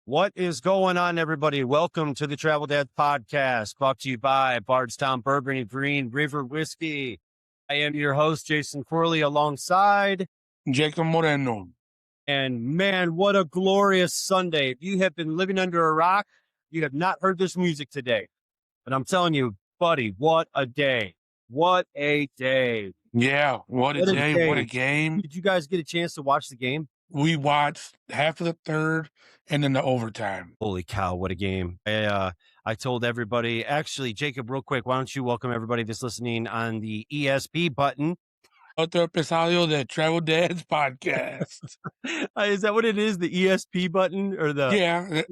What is going on, everybody? Welcome to the Travel Dad Podcast, brought to you by Bardstown Bourbon and Green River Whiskey. I am your host, Jason Corley, alongside Jacob Moreno. And man, what a glorious Sunday. If you have been living under a rock, you have not heard this music today. But I'm telling you, buddy, what a day. What a day. Yeah, what a day. What a game. Did you guys get a chance to watch the game? We watched half of the third and then the overtime. Holy cow, what a game. I told everybody, actually, Jacob, real quick, why don't you welcome everybody that's listening on the ESP button? Otro episodio de Travel Dads Podcast. Is that what it is? The ESP button or the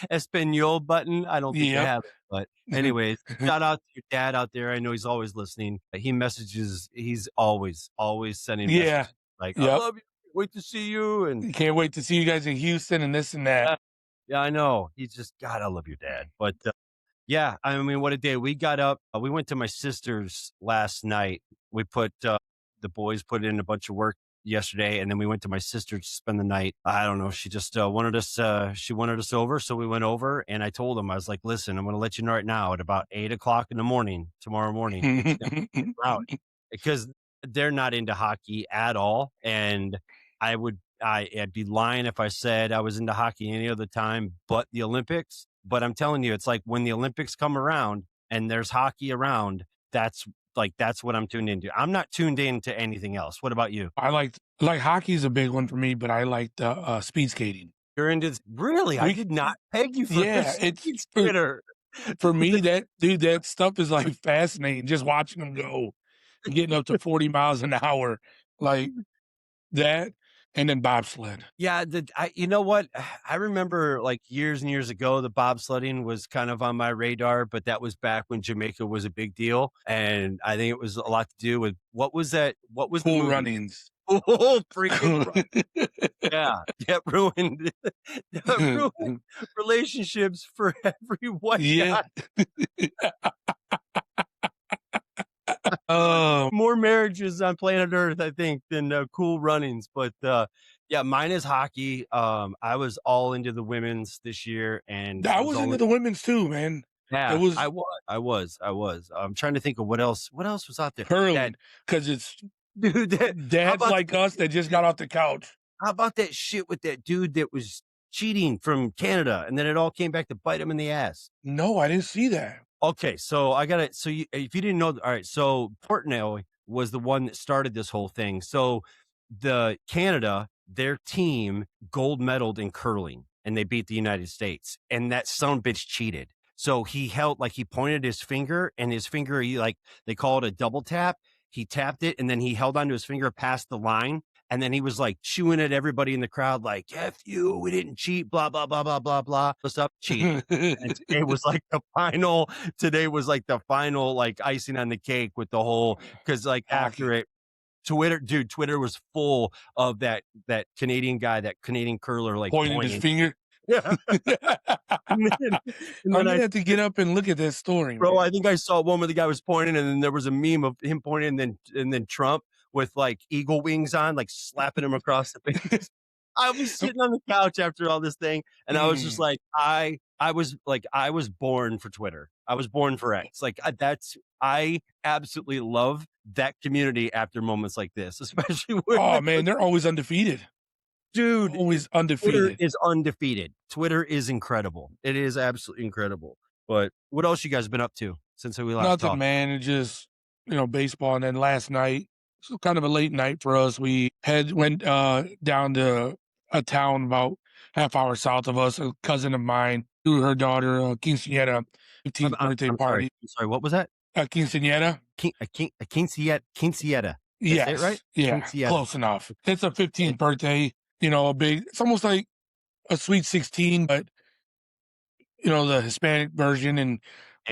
Espanol button? I don't think you have it, but anyways, shout out to your dad out there. I know he's always listening. He messages, he's always sending messages. Like, I love you. Wait to see you. And can't wait to see you guys in Houston and this and that. Yeah, I know. He's just, God, I love your dad. But yeah, I mean, what a day. We got up. We went to my sister's last night. We put, the boys put in a bunch of work yesterday, and then we went to my sister to spend the night. I don't know. She just wanted us over. So we went over, and I told him, I was like, listen, I'm going to let you know right now at about 8:00 in the morning, tomorrow morning, out, because they're not into hockey at all. And I'd be lying if I said I was into hockey any other time but the Olympics. But I'm telling you, it's like when the Olympics come around and there's hockey around, that's what I'm tuned into. I'm not tuned into anything else. What about you? I like hockey is a big one for me, but I like speed skating. You're into this? Really? I did not peg you for this. It's Twitter. For me, that stuff is like fascinating. Just watching them go, getting up to 40 miles an hour, like that. And then bobsled. Yeah, you know what? I remember like years and years ago, the bobsledding was kind of on my radar, but that was back when Jamaica was a big deal. And I think it was a lot to do with, what was that? What was Cool Runnings? Oh, freaking yeah, that ruined relationships for every white guy. More marriages on planet Earth, I think, than Cool Runnings. But yeah, mine is hockey. I was all into the women's this year, and I was into the women's too, man. Yeah, I was. I'm trying to think of what else was out there. Curling, because it's dads like us that just got off the couch. How about that shit with that dude that was cheating from Canada, and then it all came back to bite him in the ass? No, I didn't see that. Okay, so I got it. So if you didn't know, all right, so Portnoy was the one that started this whole thing. So the Canada, their team gold medaled in curling, and they beat the United States, and that son bitch cheated. So he pointed his finger, and his finger, they call it a double tap. He tapped it, and then he held onto his finger past the line. And then he was like chewing at everybody in the crowd, like, F you, we didn't cheat, blah, blah, blah, blah, blah, blah. What's up, cheating? And today was like the final, like icing on the cake with the whole, because like after it, Twitter was full of that Canadian guy, that Canadian curler, like pointing his finger. Yeah. and then I had to get up and look at that story, bro. Man. I think I saw one where the guy was pointing, and then there was a meme of him pointing, and then Trump with like eagle wings on, like slapping him across the face. I was sitting on the couch after all this thing, and I was just like, I was born for Twitter. I was born for X. Like I absolutely love that community after moments like this, especially when man, they're always undefeated. Dude, always undefeated. Twitter is undefeated. Twitter is incredible. It is absolutely incredible. But what else you guys been up to since we last talked? Nothing, man. It just, baseball. And then last night, so kind of a late night for us. We went down to a town about half hour south of us. A cousin of mine, threw her daughter quinceañera 15th birthday party. Sorry, what was that? Quinceañera. Quinceañera. Yes, is that right? Yeah, quinceañera. Close enough. It's a 15th birthday. It's almost like a Sweet 16, but the Hispanic version, and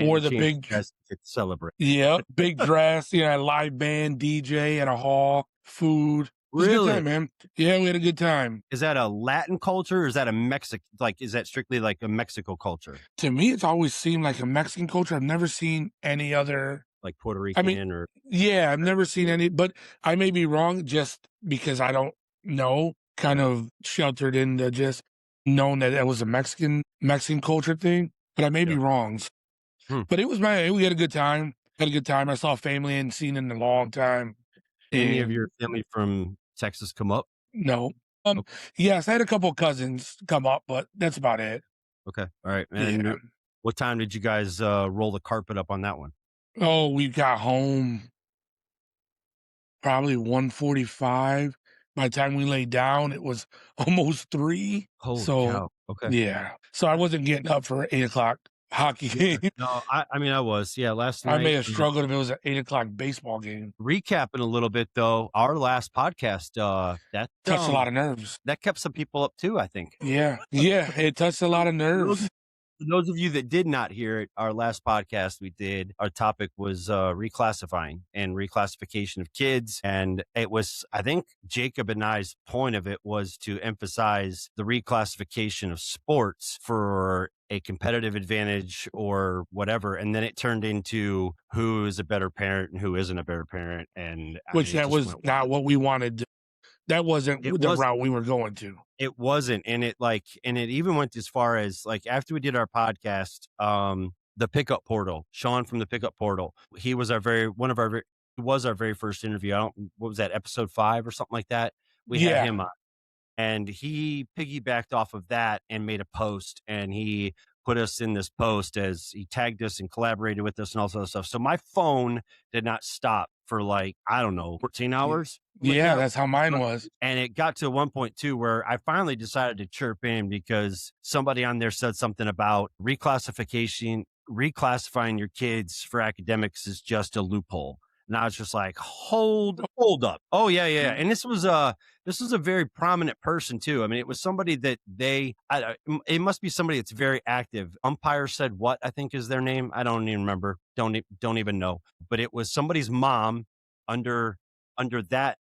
or the big dress to celebrate. Yeah, big dress, live band, DJ at a hall, food. Really? A good time, man. Yeah, we had a good time. Is that a Latin culture, or is that a is that strictly like a Mexico culture? To me, it's always seemed like a Mexican culture. I've never seen any other, like Puerto Rican Yeah, I've never seen any, but I may be wrong just because I don't know. kind Yeah. of sheltered into just known that it was a Mexican culture thing, but I may be Yeah. wrong. Hmm. But it was we had a good time. Had a good time. I saw family I hadn't seen in a long time. Any of your And family from Texas come up? no. Um, Okay. yes, I had a couple of cousins come up, but that's about it. Okay. All right. Yeah. And what time did you guys roll the carpet up on that one? Oh, we got home probably 1:45. By the time we laid down, it was almost 3. Holy So, cow. Okay. yeah. So I wasn't getting up for 8 o'clock hockey Yeah. game. No, I mean, I was. Yeah. Last I may night, have struggled if it was an 8 o'clock baseball game. recapping a little bit though, our last podcast, Touched a lot of nerves. that kept some people up too, I think. Yeah. Yeah, it touched a lot of Those nerves. For those of you that did not hear it, our last podcast we did, our topic was reclassifying and reclassification of kids. And it was, I think, Jacob and I's point of it was to emphasize the reclassification of sports for a competitive advantage or whatever. And then it turned into who is a better parent and who isn't a better parent. And I mean, Which it that just was went not wild. what we wanted. That It wasn't the was route we were going to. It wasn't, and it even went as far as, like, after we did our podcast, the Pickup Portal, Sean from the Pickup Portal, he was our very one of our very he was our very first interview. I don't what was that, episode 5 or something like that? We had Yeah. him on, and he piggybacked off of that and made a post, and he put us in this post as he tagged us and collaborated with us and all this other stuff. So my phone did not stop for, like, I don't know, 14 Y hours, something like yeah, that. that's how mine was. And it got to one point too where I finally decided to chirp in because somebody on there said something about reclassifying your kids for academics is just a loophole. And I was just like, hold up. Oh yeah. And this was a very prominent person too. I mean, it was somebody that it must be somebody that's very active. Umpire said what, I think is their name. I don't even remember. Don't even know. But it was somebody's mom under under that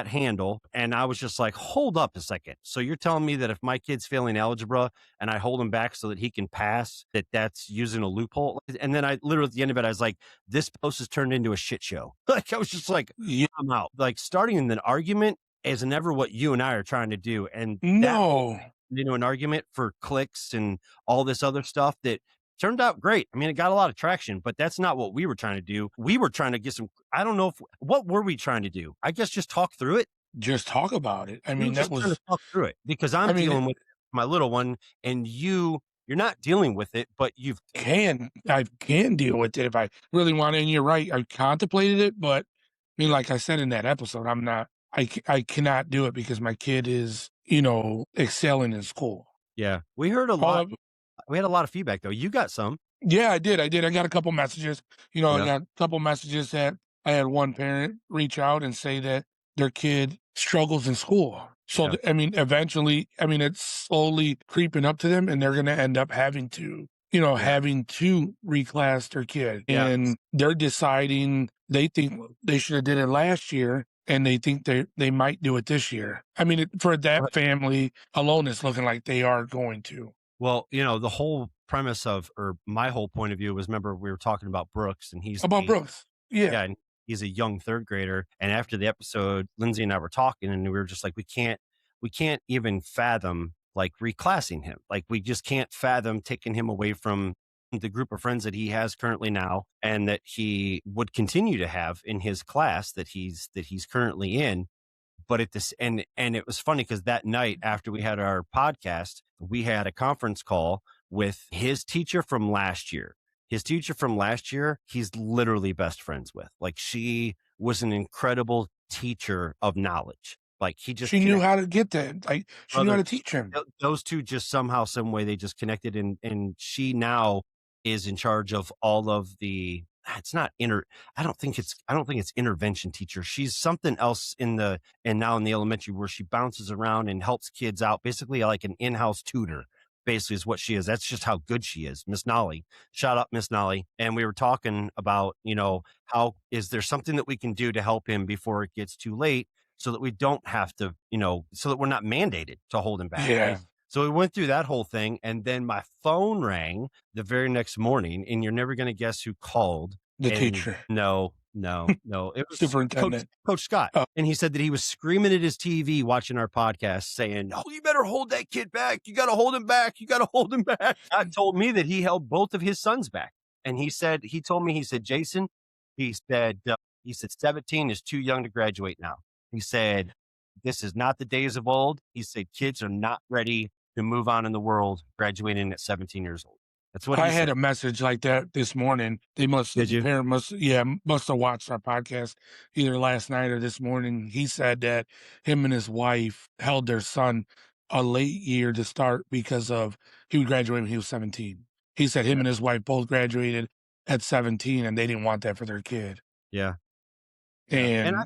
handle. And I was just like, hold up a second. So you're telling me that if my kid's failing algebra and I hold him back so that he can pass, that's using a loophole? And then I literally at the end of it, I was like, this post has turned into a shit show. Like, I was just like, Yeah. I'm out. Like, starting an argument is never what you and I are trying to do. And that No. an argument for clicks and all this other stuff that turned out great. I mean, it got a lot of traction, but that's not what we were trying to do. We were trying to get some, I don't know what were we trying to do? I guess just talk through it. Just talk about it. I We were mean, that just trying was to talk through it because I I'm mean, dealing with my little one and you're not dealing with it, but I can deal with it if I really want to, and you're right, I contemplated it, but I mean, like I said in that episode, I cannot do it because my kid is, excelling in school. yeah, we heard a All lot. of We had a lot of feedback though. You got some. Yeah, I did. I got a couple messages. I Yeah. got a couple messages that I had one parent reach out and say that their kid struggles in school. So, Yeah. I mean, eventually, I mean, it's slowly creeping up to them and they're going to end up having to, Yeah. having to reclass their kid. Yeah. And they're deciding they think they should have did it last year and they think they might do it this year. I mean, for that family alone, it's looking like they are going to. Well, the whole premise or my whole point of view was, remember we were talking about Brooks and About Brooks. Yeah. yeah, and he's a young third grader. And after the episode, Lindsay and I were talking and we were just like, we can't even fathom like reclassing him. Like we just can't fathom taking him away from the group of friends that he has currently now and that he would continue to have in his class that he's currently in. But at this and it was funny because that night after we had our podcast, we had a conference call with his teacher from last year. His teacher from last year, he's literally best friends with. Like, she was an incredible teacher of knowledge. Like, he just She knew how to get that. Like, she knew how brother, to teach him. those two just somehow, some way they just connected, and she now is in charge of all of the. It's not I don't think it's intervention teacher. She's something else now in the elementary where she bounces around and helps kids out, basically like an in-house tutor. Basically, is what she is. That's just how good she is, Miss Nolly. Shout out, Miss Nolly. And we were talking about, how is there something that we can do to help him before it gets too late, so that we don't have to, so that we're not mandated to hold him back, Yeah. right? So we went through that whole thing, and then my phone rang the very next morning, and you're never going to guess who called. The And teacher. no, No, it was Superintendent. Coach Scott, Oh, and he said that he was screaming at his TV watching our podcast saying, "Oh, you better hold that kid back. You gotta hold him back. You gotta hold him back." Scott told me that he held both of his sons back, and he told me, he said, "Jason," he said, "17 is too young to graduate now." He said, "This is not the days of old." He said, "Kids are not ready to move on in the world graduating at 17 years old." That's what I he had said. a message like that this morning. Did The you? parent must have watched our podcast either last night or this morning. He said that him and his wife held their son a late year to start because of he would graduate when he was 17. He said him Yeah. and his wife both graduated at 17 and they didn't want that for their kid. Yeah. Yeah. And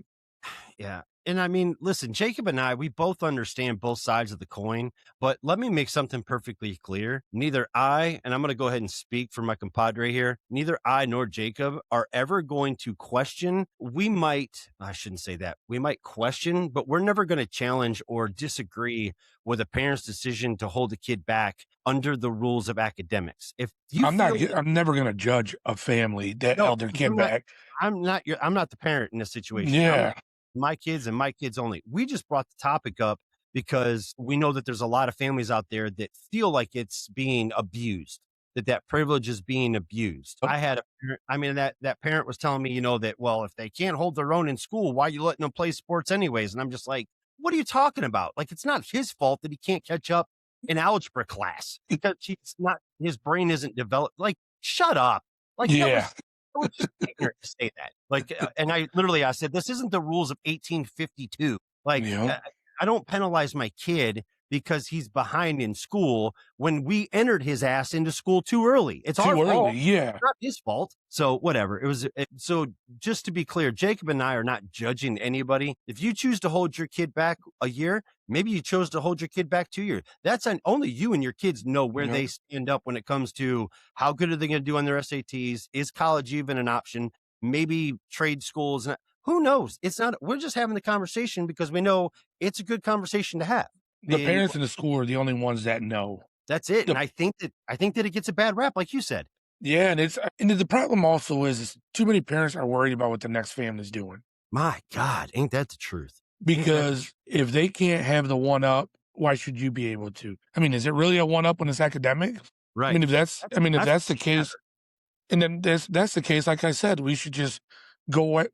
Yeah. And I mean, listen, Jacob and I, we both understand both sides of the coin, but let me make something perfectly clear. Neither I, and I'm going to go ahead and speak for my compadre here, neither I nor Jacob are ever going to question. I shouldn't say that. We might question, but we're never going to challenge or disagree with a parent's decision to hold a kid back under the rules of academics. If you feel I'm never going to judge a family that no, held their kid back. I'm not the parent in this situation. Yeah. My kids and my kids only. We just brought the topic up because we know that there's a lot of families out there that feel like it's being abused, that privilege is being abused. I had a parent, I mean, that parent was telling me, that, well, if they can't hold their own in school, why are you letting them play sports anyways? And I'm just like, what are you talking about? Like, it's not his fault that he can't catch up in algebra class because his brain isn't developed. Like, shut up. Like, Yeah. that was just ignorant to say that. Like, and I said, this isn't the rules of 1852. Like, Yeah. I don't penalize my kid because he's behind in school when we entered his ass into school too early. It's our Too early. fault. Yeah. It's not his fault. So whatever. So just to be clear, Jacob and I are not judging anybody. If you choose to hold your kid back a year, maybe you chose to hold your kid back 2 years. Only you and your kids know where Yeah. they stand up when it comes to how good are they going to do on their SATs? Is college even an option? Maybe trade schools. Who knows? It's not, we're just having the conversation because we know it's a good conversation to have. The And parents in the school are the only ones that know. that's it. The And I think that it gets a bad rap, like you said. Yeah, and the problem also is too many parents are worried about what the next family's doing. My God, ain't that the truth? Ain't that the Because if they can't have the one up, why should you be able to? I mean, is it really a one up when it's academic? right? If That's that's the case, and then that's the case, like I said, we should just go at,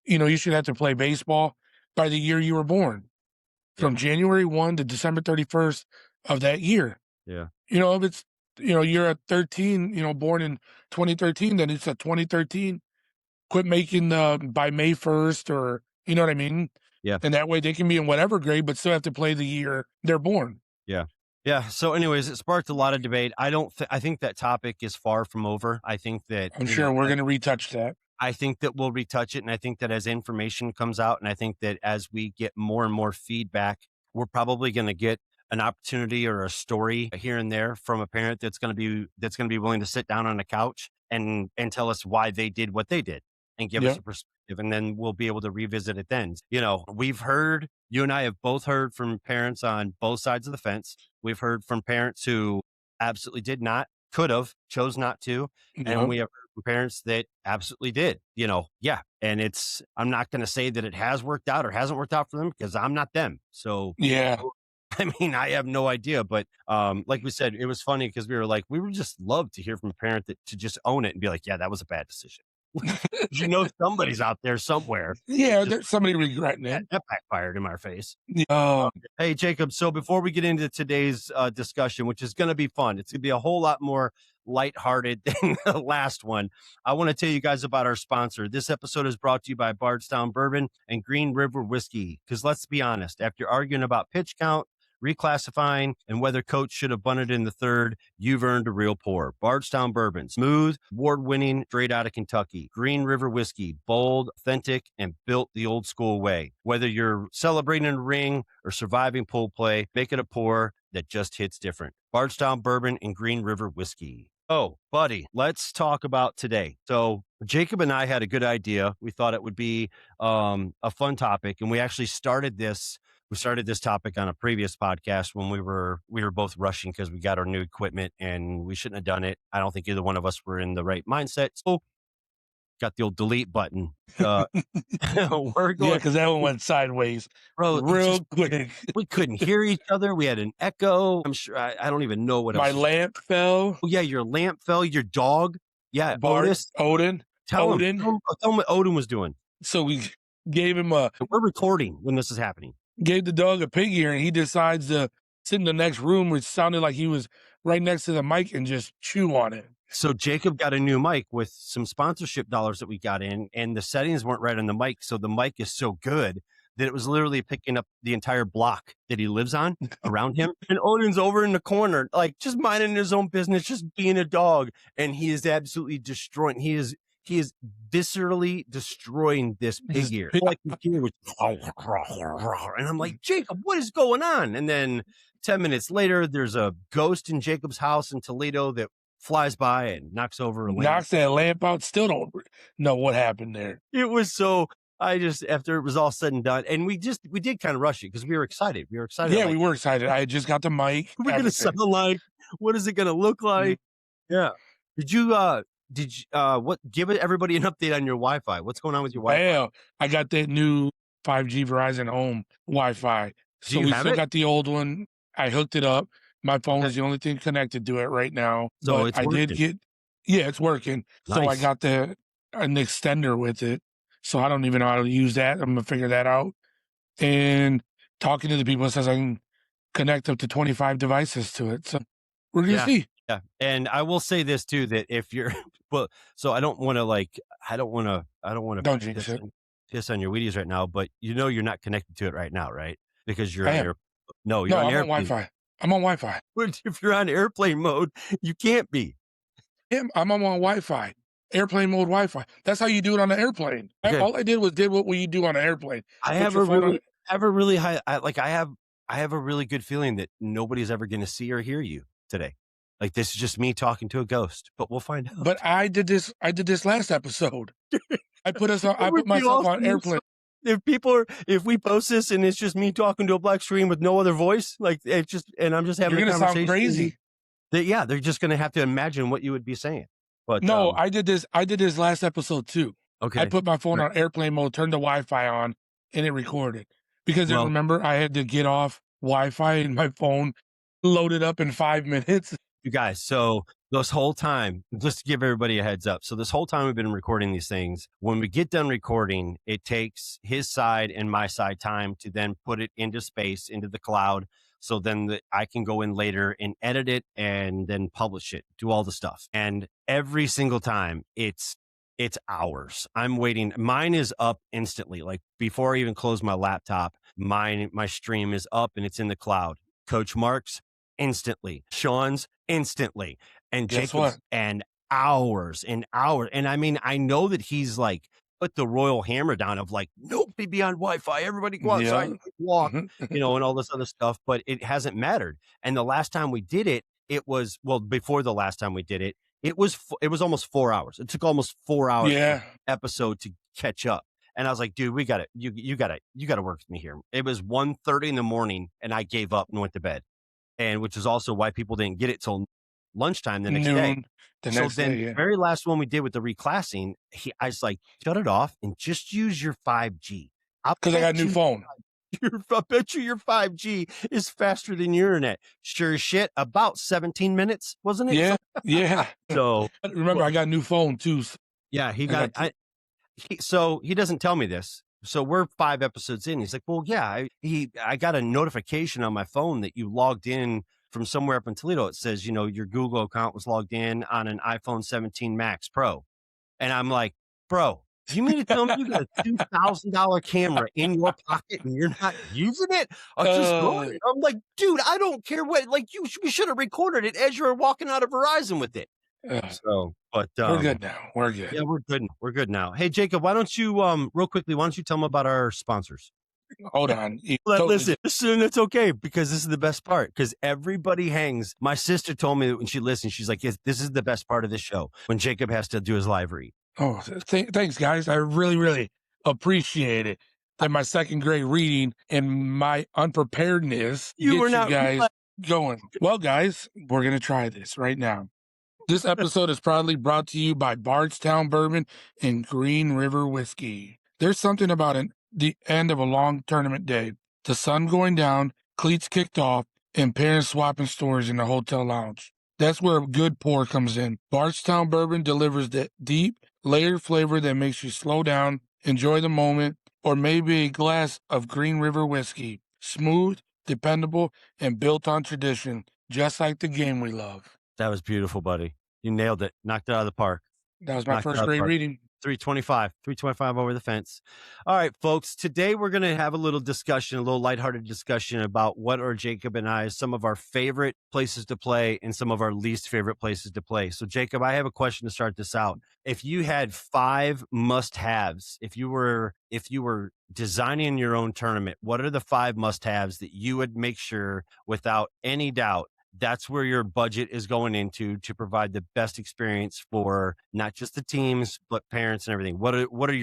you should have to play baseball by the year you were born, Yep. from January 1 to December 31st of that year. Yeah. If it's, you're at 13, born in 2013, then it's a 2013. Quit making by May 1st, or you know what I mean? Yeah. And that way they can be in whatever grade, but still have to play the year they're born. Yeah. Yeah. So anyways, it sparked a lot of debate. I think that topic is far from over. I think that, I'm sure we're going to retouch that. I think that we'll retouch it. And I think that as information comes out, and I think that as we get more and more feedback, we're probably going to get an opportunity or a story here and there from a parent that's going to be willing to sit down on a couch and tell us why they did what they did and give us Yeah. a perspective. And then we'll be able to revisit it then. You and I have both heard from parents on both sides of the fence. We've heard from parents who absolutely did not, could have, chose not to. And Yeah. we have heard from parents that absolutely did, yeah. And I'm not going to say that it has worked out or hasn't worked out for them because I'm not them. So, Yeah. I mean, I have no idea, but like we said, it was funny because we would just love to hear from a parent to just own it and be like, yeah, that was a bad decision. Somebody's out there somewhere. Yeah, Just, there's somebody regretting it. that backfired in our face. Oh, Hey, Jacob. So before we get into today's discussion, which is going to be fun, it's going to be a whole lot more lighthearted than the last one. I want to tell you guys about our sponsor. This episode is brought to you by Bardstown Bourbon and Green River Whiskey. Because let's be honest, after arguing about pitch count, reclassifying, and whether coach should have bunted in the third, you've earned a real pour. Bardstown Bourbon, smooth, award-winning, straight out of Kentucky. Green River Whiskey, bold, authentic, and built the old school way. Whether you're celebrating a ring or surviving pool play, make it a pour that just hits different. Bardstown Bourbon and Green River Whiskey. Oh, buddy, let's talk about today. So Jacob and I had a good idea. We thought it would be a fun topic, and we actually started this topic on a previous podcast when we were both rushing because we got our new equipment and we shouldn't have done it. I don't think either one of us were in the right mindset. So got the old delete button. We're Yeah, going, because that one went sideways bro. real quick. We couldn't hear each other. We had an echo. I'm sure. I don't even know what My else. lamp fell. Oh yeah, your lamp fell. Your dog. Yeah, Bart, Otis. Odin. Tell him. Tell him what Odin was doing. So we gave We're recording when this is happening. the dog a pig ear, and he decides to sit in the next room, which sounded like he was right next to the mic, and just chew on it. So Jacob got a new mic with some sponsorship dollars that we got in, and the settings weren't right on the mic. So the mic is so good that it was literally picking up the entire block that he lives on around him. And Odin's over in the corner, like just minding his own business, just being a dog. And he is absolutely destroying. He is viscerally destroying this pig ear. Like the ear was, and I'm like, Jacob, what is going on? And then 10 minutes later, there's a ghost in Jacob's house in Toledo that flies by and knocks over a lamp. Knocks that lamp out. Still don't know what happened there. It was so. After it was all said and done, and we did kind of rush it because we were excited. We were excited. Yeah, we were excited. I just got the mic. We're going to sound like, what is it going to look like? Yeah. Did you give everybody an update on your Wi-Fi? What's going on with your Wi-Fi? Well, I got that new 5G Verizon Home Wi-Fi. So we still got the old one. I hooked it up. My phone is the only thing connected to it right now. So but it's I working. did get, it's working. Nice. So I got an extender with it. So I don't even know how to use that. I'm going to figure that out. And talking to the people, it says I can connect up to 25 devices to it. So we're going to see. Yeah. And I will say this too, that if you're, well, so I don't want to piss on your Wheaties right now, but you're not connected to it right now, right? Because you're on I'm on Wi-Fi. I'm on Wi-Fi. But if you're on airplane mode, you can't be. Yeah, I'm on Wi-Fi. Airplane mode Wi-Fi. That's how you do it on an airplane. Okay. All I did what you do on an airplane. I have a really high. I have a really good feeling that nobody's ever going to see or hear you today. Like this is just me talking to a ghost, but we'll find out. But I did this last episode. I put myself on airplane. If we post this and it's just me talking to a black screen with no other voice, like it's just, and I'm just having a conversation. You're gonna sound crazy. They're just going to have to imagine what you would be saying. But no, I did this last episode too. Okay. I put my phone on airplane mode, turned the Wi-Fi on, and it recorded. Because remember, I had to get off Wi-Fi and my phone loaded up in 5 minutes. You guys, so this whole time, just to give everybody a heads up. So this whole time we've been recording these things. When we get done recording, it takes his side and my side time to then put it into space, into the cloud. So then I can go in later and edit it and then publish it, do all the stuff. And every single time it's hours. I'm waiting. Mine is up instantly. Like before I even close my laptop, my stream is up and it's in the cloud. Coach Mark's instantly, Sean's instantly, and Jacob's and hours and hours. And I mean, I know that he's like put the royal hammer down of like, nobody be on Wi-Fi, everybody go outside and walk, and all this other stuff, but it hasn't mattered. And the last time we did it, before the last time we did it, it was almost 4 hours. It took almost 4 hours episode to catch up. And I was like, dude, you gotta work with me here. It was 1:30 in the morning and I gave up and went to bed. And which is also why people didn't get it till lunchtime the next day. The very last one we did with the reclassing, I was like, shut it off and just use your 5G. Because I got a new phone. I bet you your 5G is faster than your internet. Sure as shit, about 17 minutes, wasn't it? Yeah, yeah. So remember, I got a new phone too. Yeah, so he doesn't tell me this. So we're 5 episodes in. He's like, well, yeah, I got a notification on my phone that you logged in from somewhere up in Toledo. It says, your Google account was logged in on an iPhone 17 Max Pro. And I'm like, bro, do you mean to tell me you got a $2,000 camera in your pocket and you're not using it? I'm like, dude, I don't care what, like we should have recorded it as you were walking out of Verizon with it. But we're good now. We're good. Yeah, we're good. We're good now. Hey, Jacob, why don't you, real quickly, why don't you tell them about our sponsors? Hold on. Listen, it's okay because this is the best part because everybody hangs. My sister told me that when she listened, she's like, this is the best part of the show when Jacob has to do his live read. Oh, thanks, guys. I really, really appreciate it. That my second grade reading and my unpreparedness. You guys going. Well, guys, we're going to try this right now. This episode is proudly brought to you by Bardstown Bourbon and Green River Whiskey. There's something about the end of a long tournament day. The sun going down, cleats kicked off, and parents swapping stories in the hotel lounge. That's where a good pour comes in. Bardstown Bourbon delivers that deep, layered flavor that makes you slow down, enjoy the moment, or maybe a glass of Green River Whiskey. Smooth, dependable, and built on tradition, just like the game we love. That was beautiful, buddy. You nailed it. Knocked it out of the park. That was my Knocked it first out of the grade park. reading. 325 over the fence. All right, folks. Today we're going to have a little discussion, a little lighthearted discussion about what are Jacob and I, some of our favorite places to play and some of our least favorite places to play. So, Jacob, I have a question to start this out. If you had 5 must-haves, if you were designing your own tournament, what are the 5 must-haves that you would make sure, without any doubt, that's where your budget is going into to provide the best experience for not just the teams, but parents and everything? What are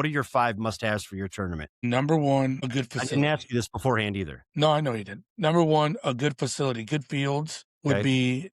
your 5 must-haves for your tournament? Number one, a good I facility. didn't ask you this beforehand either. No, I know you didn't. Number one, a good facility. Good fields would Okay. be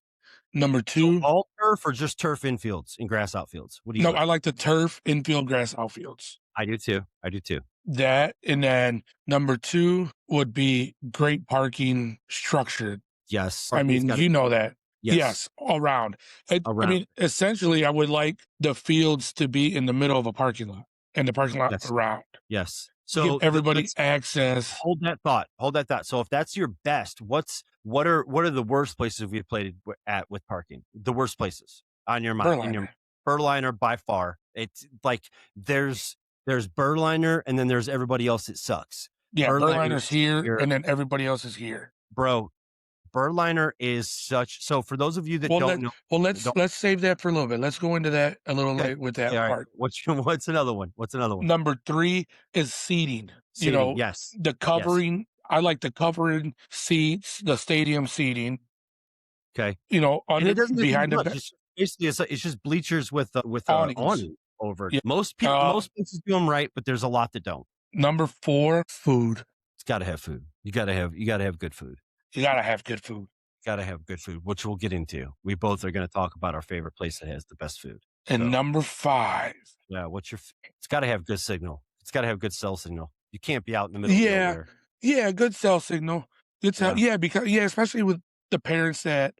number So 2. all turf or just turf infields and grass outfields? What do you No, like? I like the turf, infield, grass, outfields. I do too. That, and then number 2 would be great parking structured. Yes. I mean, you know that. Yes. Yes, around. I Around. mean, essentially, I would like the fields to be in the middle of a parking lot and the parking lot Yes. around. Yes. Give So everybody let's access. hold that thought. So if that's your best, what are the worst places we've played at with parking? The worst places on your mind. In your Burliner by far. It's like there's Burliner and then there's everybody else that sucks. Yeah, Burliner's here and then everybody else is here. Bro, Burliner is so for those of you that don't know. Well, let's save that for a little bit. Let's go into that a little late with that part. What's another one? Number 3 is seating. Yes. The covering. Yes. I like the covering seats, the stadium seating. Okay. Under, it doesn't behind the basically it's just bleachers with awning over it. Yeah. Most places do them right, but there's a lot that don't. Number 4, food. It's got to have food. You got to have good food. You got to have good food. Got to have good food, which we'll get into. We both are going to talk about our favorite place that has the best food. And number 5. Yeah, it's got to have good signal. It's got to have good cell signal. You can't be out in the middle of nowhere. Yeah, good cell signal. Especially with the parents that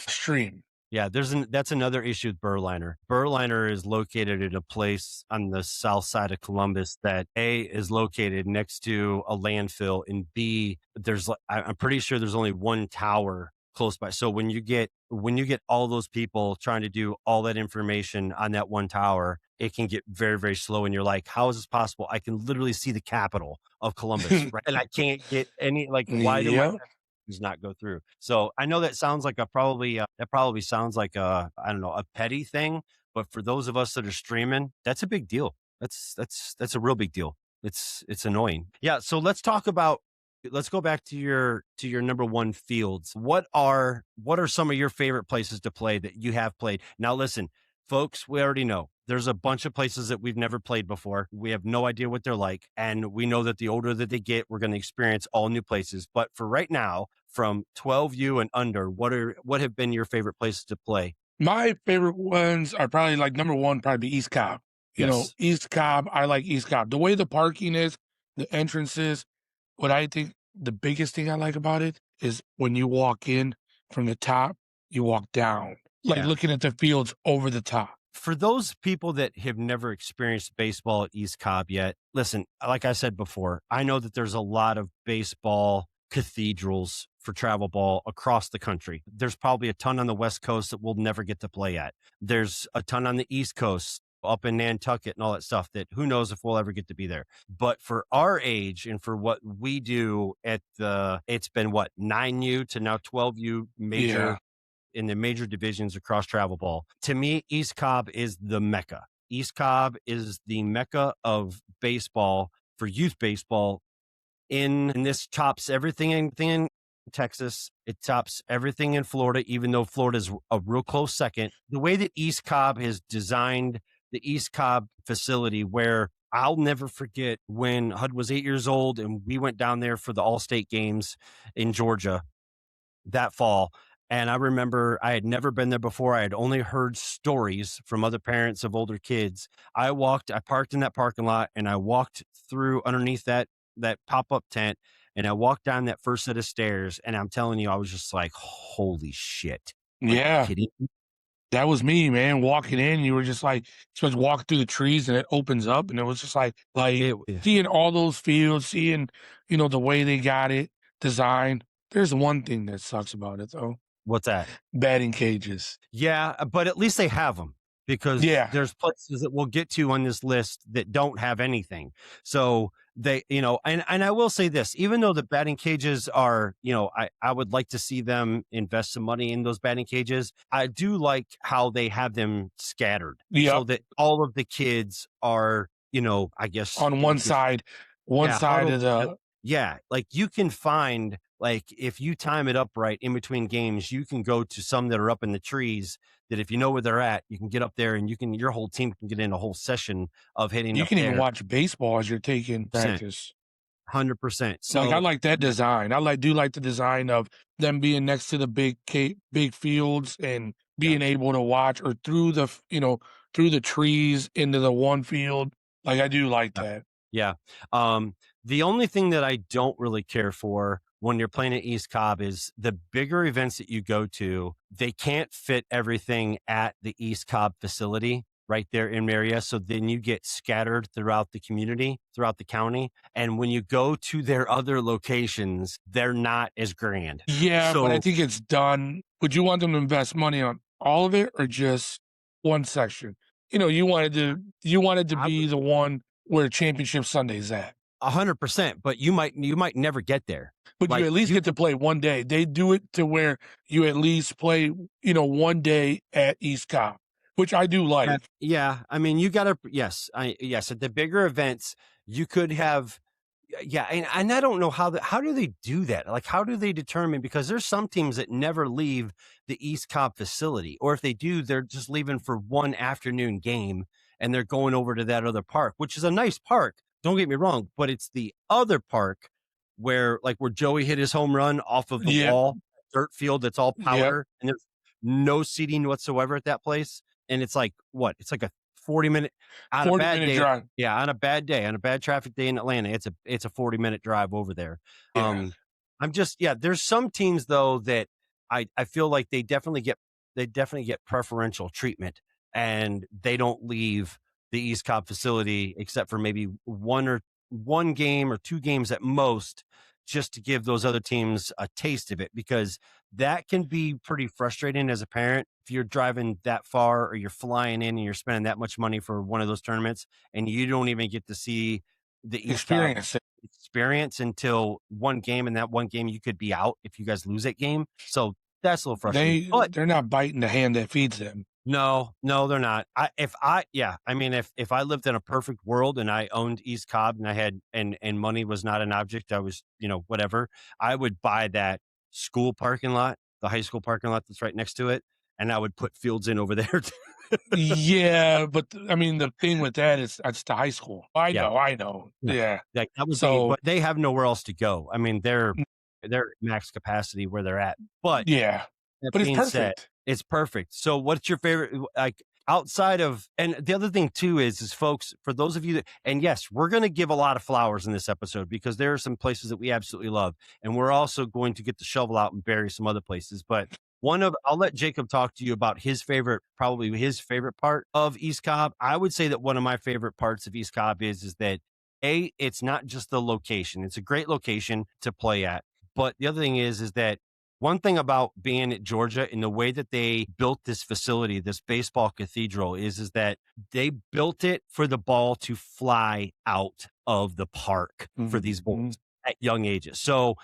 stream. Yeah, that's another issue with Burliner. Burliner is located at a place on the south side of Columbus that A, is located next to a landfill, and B, I'm pretty sure there's only one tower close by. So when you get all those people trying to do all that information on that one tower, it can get very, very slow. And you're like, how is this possible? I can literally see the capital of Columbus, right? And I can't get any, why do I does not go through? So I know that sounds like that probably sounds like a petty thing, but for those of us that are streaming, that's a big deal. That's a real big deal. It's annoying. Yeah. So let's go back to your number 1 fields. What are some of your favorite places to play that you have played? Now listen, folks, we already know there's a bunch of places that we've never played before. We have no idea what they're like. And we know that the older that they get, we're going to experience all new places. But for right now, from 12U and under, what have been your favorite places to play? My favorite ones are probably number 1, probably East Cobb. East Cobb, I like East Cobb. The way the parking is, the entrances, what I think the biggest thing I like about it is when you walk in from the top, you walk down, looking at the fields over the top. For those people that have never experienced baseball at East Cobb yet, listen, like I said before, I know that there's a lot of baseball cathedrals for travel ball across the country. There's probably a ton on the West Coast that we'll never get to play at. There's a ton on the East Coast, up in Nantucket and all that stuff that who knows if we'll ever get to be there. But for our age and for what we do it's been 9U to now 12U major in the major divisions across travel ball. To me, East Cobb is the Mecca. East Cobb is the Mecca of baseball for youth baseball. And this tops everything in Texas. It tops everything in Florida, even though Florida's a real close second. The way that East Cobb has designed the East Cobb facility, where I'll never forget when HUD was 8 years old and we went down there for the All-State games in Georgia that fall. And I remember I had never been there before. I had only heard stories from other parents of older kids. I parked in that parking lot and I walked through underneath that pop-up tent and I walked down that first set of stairs. And I'm telling you, I was just like, holy shit. Are you Yeah. kidding me? That was me, man. Walking in, you were just like supposed to walk through the trees and it opens up and it was just like It, seeing all those fields, seeing, the way they got it designed. There's one thing that sucks about it though. what's that? Batting cages. Yeah, but at least they have them because Yeah. there's places that we'll get to on this list that don't have anything. So and I will say this, even though the batting cages are, I would like to see them invest some money in those batting cages. I do like how they have them scattered so Yep. that all of the kids are, I guess On like if one yeah, side huddled of the yeah, like you can find like if you time it up right in between games, you can go to some that are up in the trees that if you know where they're at, you can get up there and your whole team can get in a whole session of hitting you up can even there. watch baseball as you're taking 100%. practice. 100%. Like, I So like that design. Do like the design of them being next to the big fields and yeah. being able to watch or through the trees into the one field. Like, I do like Yeah. that. Yeah. The only thing that I don't really care for when you're playing at East Cobb is the bigger events that you go to, they can't fit everything at the East Cobb facility right there in area. So then you get scattered throughout the community, throughout the county. And when you go to their other locations, they're not as grand. Yeah, but I So think it's done. Would you want them to invest money on all of it or just one section? You wanted to I be the one where Championship Sunday's at. 100%, but you might never get there. But you Like at least you get to play one day. They do it to where you at least play, one day at East Cobb, which I do Yeah, like. yeah. I mean, you gotta yes, at the bigger events, you could have yeah, and I don't know how do they do that? Like, how do they determine because there's some teams that never leave the East Cobb facility, or if they do, they're just leaving for one afternoon game and they're going over to that other park, which is a nice park. Don't get me wrong, but it's the other park where Joey hit his home run off of the Yep, wall, dirt field that's all yep. powder, and there's no seating whatsoever at that place. And it's like what? It's like a 40-minute on a 40 bad minute day. drive. Yeah, on a bad day, on a bad traffic day in Atlanta, it's a 40-minute drive over there. Yeah. I'm just yeah, there's some teams though that I feel like they definitely get preferential treatment and they don't leave the East Cobb facility except for maybe one game or two games at most just to give those other teams a taste of it because that can be pretty frustrating as a parent if you're driving that far or you're flying in and you're spending that much money for one of those tournaments and you don't even get to see the East Cobb Experience it. experience until one game and that one game you could be out if you guys lose that game. So that's a little frustrating. But They're not biting the hand that feeds them. no, no, they're not. I mean, if I lived in a perfect world and I owned East Cobb and I had and money was not an object, I was, whatever, I would buy that school parking lot, the high school parking lot that's right next to it, and I would put fields in over there. Yeah, but I mean, the thing with that is that's the high school. Yeah, I know. yeah, Yeah. like that would be, So, but they have nowhere else to go. I mean, they're max capacity where they're at. But yeah, that but it's being said, perfect. it's perfect. So what's your favorite like outside of and the other thing too is folks, for those of you that and yes, we're gonna give a lot of flowers in this episode because there are some places that we absolutely love. And we're also going to get the shovel out and bury some other places. But I'll let Jacob talk to you about probably his favorite part of East Cobb. I would say that one of my favorite parts of East Cobb is that it's not just the location. It's a great location to play at. But the other thing is that one thing about being at Georgia and the way that they built this facility, this baseball cathedral, is that they built it for the ball to fly out of the park for these Mhm. boys at young ages. So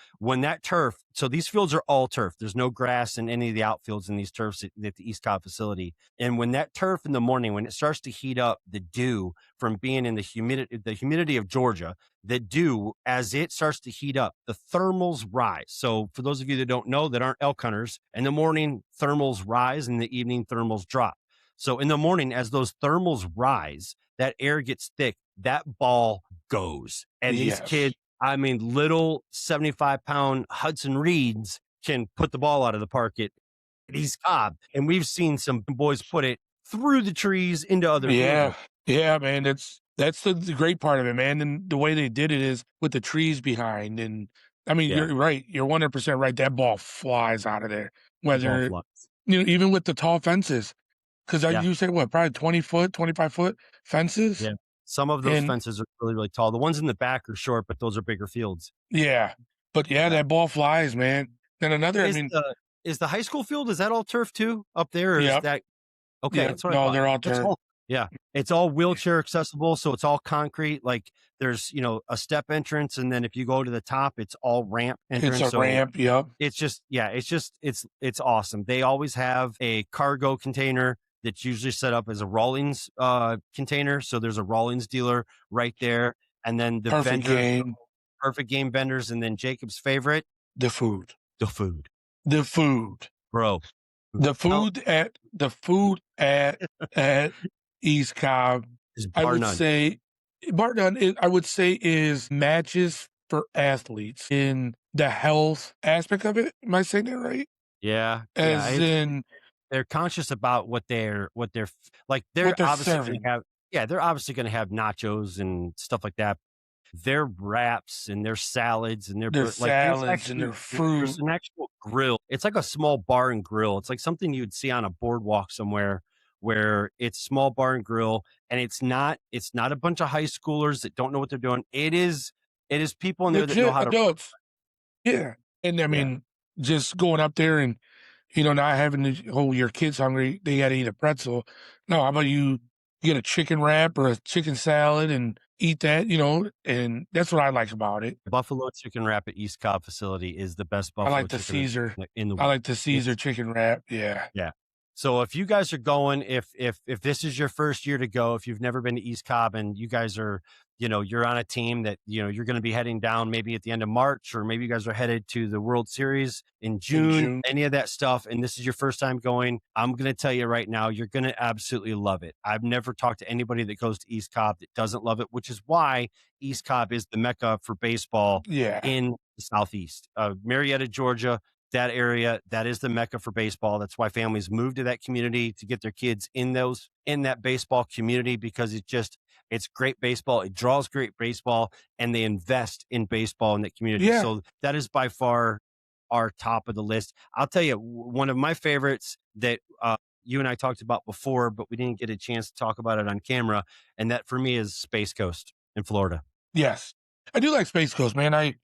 so these fields are all turf. There's no grass in any of the outfields in these turfs at the East Cobb facility. And when that turf in the morning, when it starts to heat up, the dew from being in the humidity of Georgia, the dew, as it starts to heat up, the thermals rise. So for those of you that don't know, that aren't elk hunters, in the morning, thermals rise, in the evening, thermals drop. So in the morning, as those thermals rise, that air gets thick, that ball goes. And these Yes. kids, I mean, little 75-pound Hudson Reeds can put the ball out of the park at at East Cobb, and we've seen some boys put it through the trees into other Yeah. vehicles. Yeah, man, that's the great part of it, man, and the way they did it is with the trees behind, and, I mean, Yeah, you're right, you're 100% right, that ball flies out of there, the ball whether flies. even with the tall fences, 'cause I Yeah, you said what, probably 20 foot, 25-foot fences? yeah. Some of those And fences are really, really tall. The ones in the back are short, but those are bigger fields. yeah, but yeah, Yeah. that ball flies, man. Then another I Is mean the high school field, is that all turf too up there, or is yep, that okay, yep, that's what I no, thought. they're all It's turf. all yeah, it's all wheelchair accessible, so it's all concrete, like, there's, a step entrance, and then if you go to the top, it's all ramp It's entrance, a so ramp, yep, it's just yeah, it's awesome. They always have a cargo container that's usually set up as a Rawlings, container, so there's a Rawlings dealer right there, and then the perfect vendors, game, perfect game vendors, and then Jacob's favorite, the food. the food. The food. Bro, The now food at East Cobb, is I bar would none. say bar none, I would say is matches for athletes in the health aspect of it. Am I saying that right? Yeah, yeah, As in they're conscious about what they're like, what they're they're obviously gonna serving, have yeah, they're obviously gonna have nachos and stuff like that. Their wraps and their salads and their their like, there's salads and actually their there's fruit, an actual grill. It's like a small bar and grill. It's like something you'd see on a boardwalk somewhere where it's small bar and grill, and it's not a bunch of high schoolers that don't know what they're doing. It is people in there that know legit how to adults. Yeah, and I yeah. mean, just going up there and, not having to "Oh, your kid's hungry, they gotta eat a pretzel." No, how about you get a chicken wrap or a chicken salad and eat that, and that's what I like about it. Buffalo chicken wrap at East Cobb facility is the best I buffalo like the chicken Caesar. in the I world. like the Caesar It's chicken wrap, yeah. yeah. So if you guys are going, if this is your first year to go, if you've never been to East Cobb and you guys are, you're on a team that, you're going to be heading down maybe at the end of March, or maybe you guys are headed to the World Series in In June, June. any of that stuff, and this is your first time going, I'm going to tell you right now, you're going to absolutely love it. I've never talked to anybody that goes to East Cobb that doesn't love it, which is why East Cobb is the mecca for baseball Yeah. in the Southeast. Marietta, Georgia, that area, that is the mecca for baseball. That's why families move to that community to get their kids in that baseball community, because it's great baseball. It draws great baseball, and they invest in baseball in that community. Yeah. So that is by far our top of the list. I'll tell you, one of my favorites that you and I talked about before, but we didn't get a chance to talk about it on camera, and that for me is Space Coast in Florida. Yes. I do like Space Coast, man.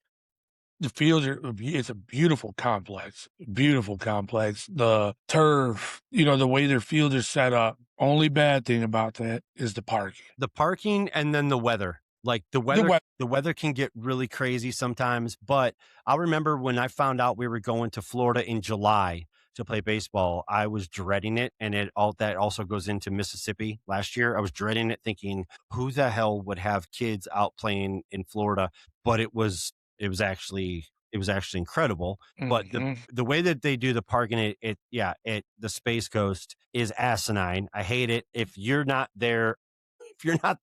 The fields are it's a beautiful complex, beautiful complex. The turf, the way their fields are set up. Only bad thing about that is the parking. The parking, and then the weather. Like, the The weather wet the weather can get really crazy sometimes, but I remember when I found out we were going to Florida in July to play baseball, I was dreading it, and that also goes into Mississippi last year. I was dreading it, thinking, "Who the hell would have kids out playing in Florida?" But it was actually incredible. But the Mhm. the way that they do the parking, the Space Coast is asinine. I hate it. If you're not there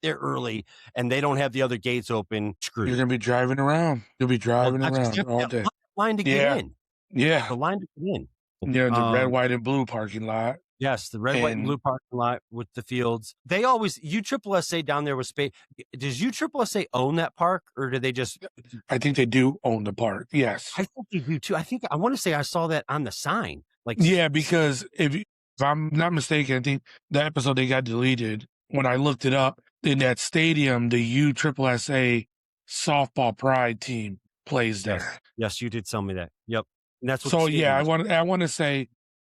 early and they don't have the other gates open, You're screwed. gonna be driving around. You'll be Well, driving that's just around it. all That day. line to get Yeah. in. Yeah. The line to get in. The red, Um, white, and blue parking lot. yes, the red, white, and And blue parking lot with the fields. They always USSSA down there with space. Does USSSA own that park, or do they just? I think they do own the park. Yes. I think they do too. I want to say I saw that on the sign. Like, Yeah, because if I'm not mistaken, I think the episode they got deleted. When I looked it up, in that stadium, the USSSA softball pride team plays yes, there. yes, you did tell me that. Yep, and that's what the So yeah, stadium is. I want to say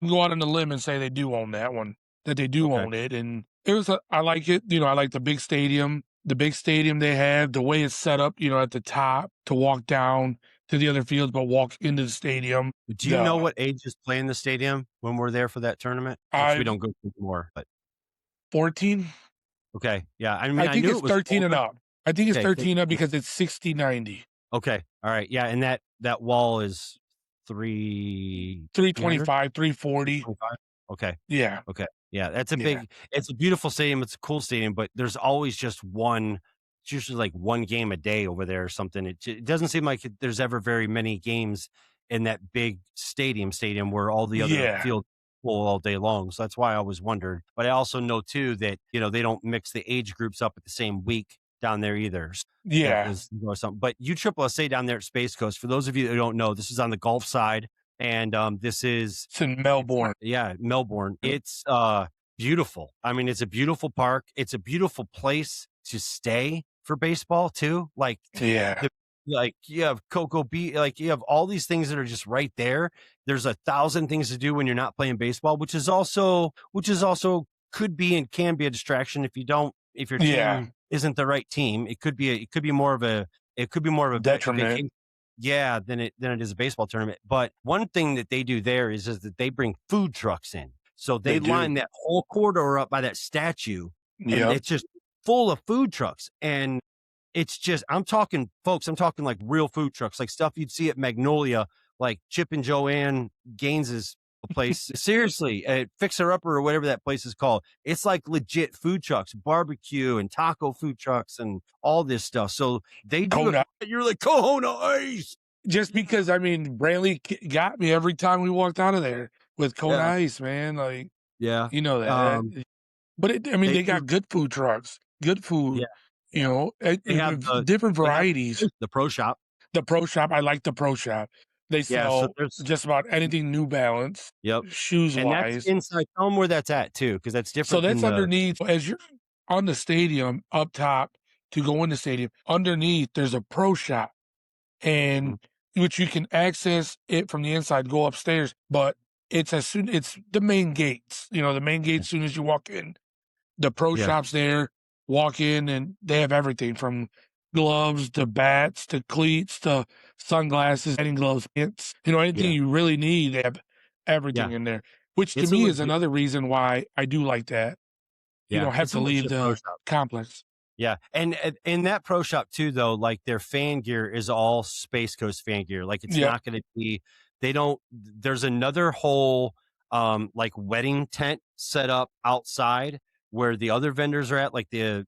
go out on the limb and say they do own that one, that they do Okay. own it, and I like it. I like the big stadium they have, the way it's set up. At the top to walk down to the other fields, but walk into the stadium. Do you know The what ages play in the stadium when we're there for that tournament? Which we I don't go to anymore, but 14. okay. Yeah, I mean, I I think knew it's it was 13 and older. up. I think it's Okay, 13 up because it's 60/90. okay, all right, yeah, and that wall is 300, 325, 340. 325? Okay, Yeah. okay, yeah, Yeah. it's a beautiful stadium, it's a cool stadium, but there's always just one it's usually like one game a day over there or something. It doesn't seem like there's ever very many games in that big stadium where all the other Yeah. fields full all day long. So that's why I always wondered. But I also know too that, they don't mix the age groups up at the same week down there either. That Yeah, was something. But USSSA down there at Space Coast, for those of you that don't know, this is on the Gulf side. And this is it's in Melbourne. yeah, Melbourne. It's beautiful. I mean, it's a beautiful park. It's a beautiful place to stay for baseball too. Like Yeah, the like you have Cocoa Beach, like you have all these things that are just right there. There's 1,000 things to do when you're not playing baseball, which is also could be and can be a distraction if your yeah, team isn't the right team. It could be more of a detriment. vacation. Yeah, than it is a baseball tournament. But one thing that they do there is that they bring food trucks in. So They they do. line that whole corridor up by that statue, and Yep. it's just full of food trucks. And it's just, I'm talking, folks, I'm talking like real food trucks, like stuff you'd see at Magnolia, like Chip and Joanne Gaines's place. Seriously, Fixer Upper or whatever that place is called. It's like legit food trucks, barbecue and taco food trucks and all this stuff. So they do it. Kona. You're like, Kona Ice. Just because I mean, Brantley got me every time we walked out of there with Kona Yeah. Ice, man. Like Yeah. you know that. Um, But I mean, they they do. got good food trucks, good Yeah. food. Yeah. They have Different they have varieties. the pro shop. The pro shop, I like the pro shop. They Yeah. So sell there's, just about anything New Balance, yep. shoes And that's wise. inside. Tell them where that's at too, because that's So different than that's the, underneath. As you're on the stadium up top to go in the stadium, underneath there's a pro shop, mhm. and which you can access it from the inside, go upstairs. But it's the main gates. You know, the main gate. Yeah. As soon as you walk in, the pro Yeah. shop's there. Walk in, and they have everything from gloves to bats to cleats to sunglasses, batting gloves, pants. You know, anything Yeah. you really need, they have everything Yeah. in there. Which to It's a me is legit, another reason why I do like that. You yeah, don't have it's a to leave legit pro the shop. complex. Yeah, and in that pro shop too, though, like their fan gear is all Space Coast fan gear. Like it's Yep. not going to be. They don't. There's another whole like wedding tent set up outside where the other vendors are at, like the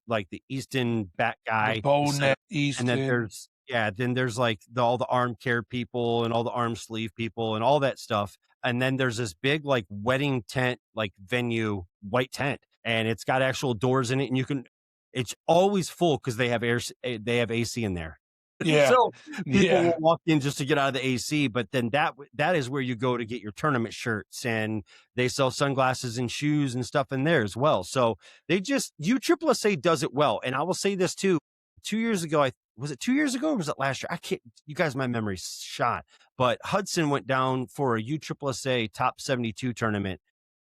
Easton bat The guy bow is set net up, and then Easton. there's like all the arm care people and all the arm sleeve people and all that stuff. And then there's this big like wedding tent, like venue, white tent, and it's got actual doors in it, and it's always full because they have AC in there. Yeah. So people will Yeah. walk in just to get out of the AC, but then that is where you go to get your tournament shirts, and they sell sunglasses and shoes and stuff in there as well. So USSSA does it well. And I will say this too. 2 years ago, was it 2 years ago or was it last year? I can't, you guys, my memory's shot, but Hudson went down for a USSSA top 72 tournament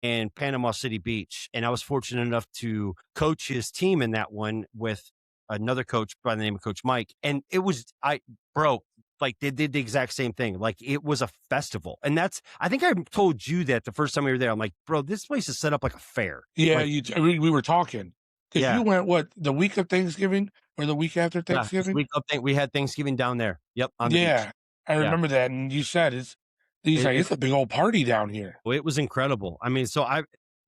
in Panama City Beach. And I was fortunate enough to coach his team in that one with another coach by the name of Coach Mike. And it was, bro, like they did the exact same thing. Like it was a festival. And I think I told you that the first time we were there. I'm like, bro, this place is set up like a fair. Yeah. Like, We were talking because yeah, you went what the week of Thanksgiving or the week after yeah. This Thanksgiving? week up, we had Thanksgiving down there. Yep. On the beach. Yeah. I Yeah. remember that. And you said he's It, like, it, it's a big old party down here. it was incredible. I mean,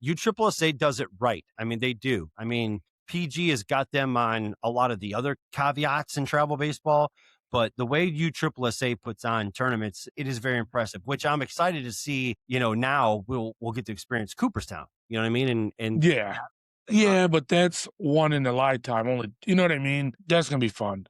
USSSA does it right. I mean, they do. I mean, PG has got them on a lot of the other caveats in travel baseball, but the way USSSA puts on tournaments, it is very impressive, which I'm excited to see. Now we'll get to experience Cooperstown. You know what I mean? And Yeah. Yeah, but that's one in a lifetime only. You know what I mean? That's gonna be fun.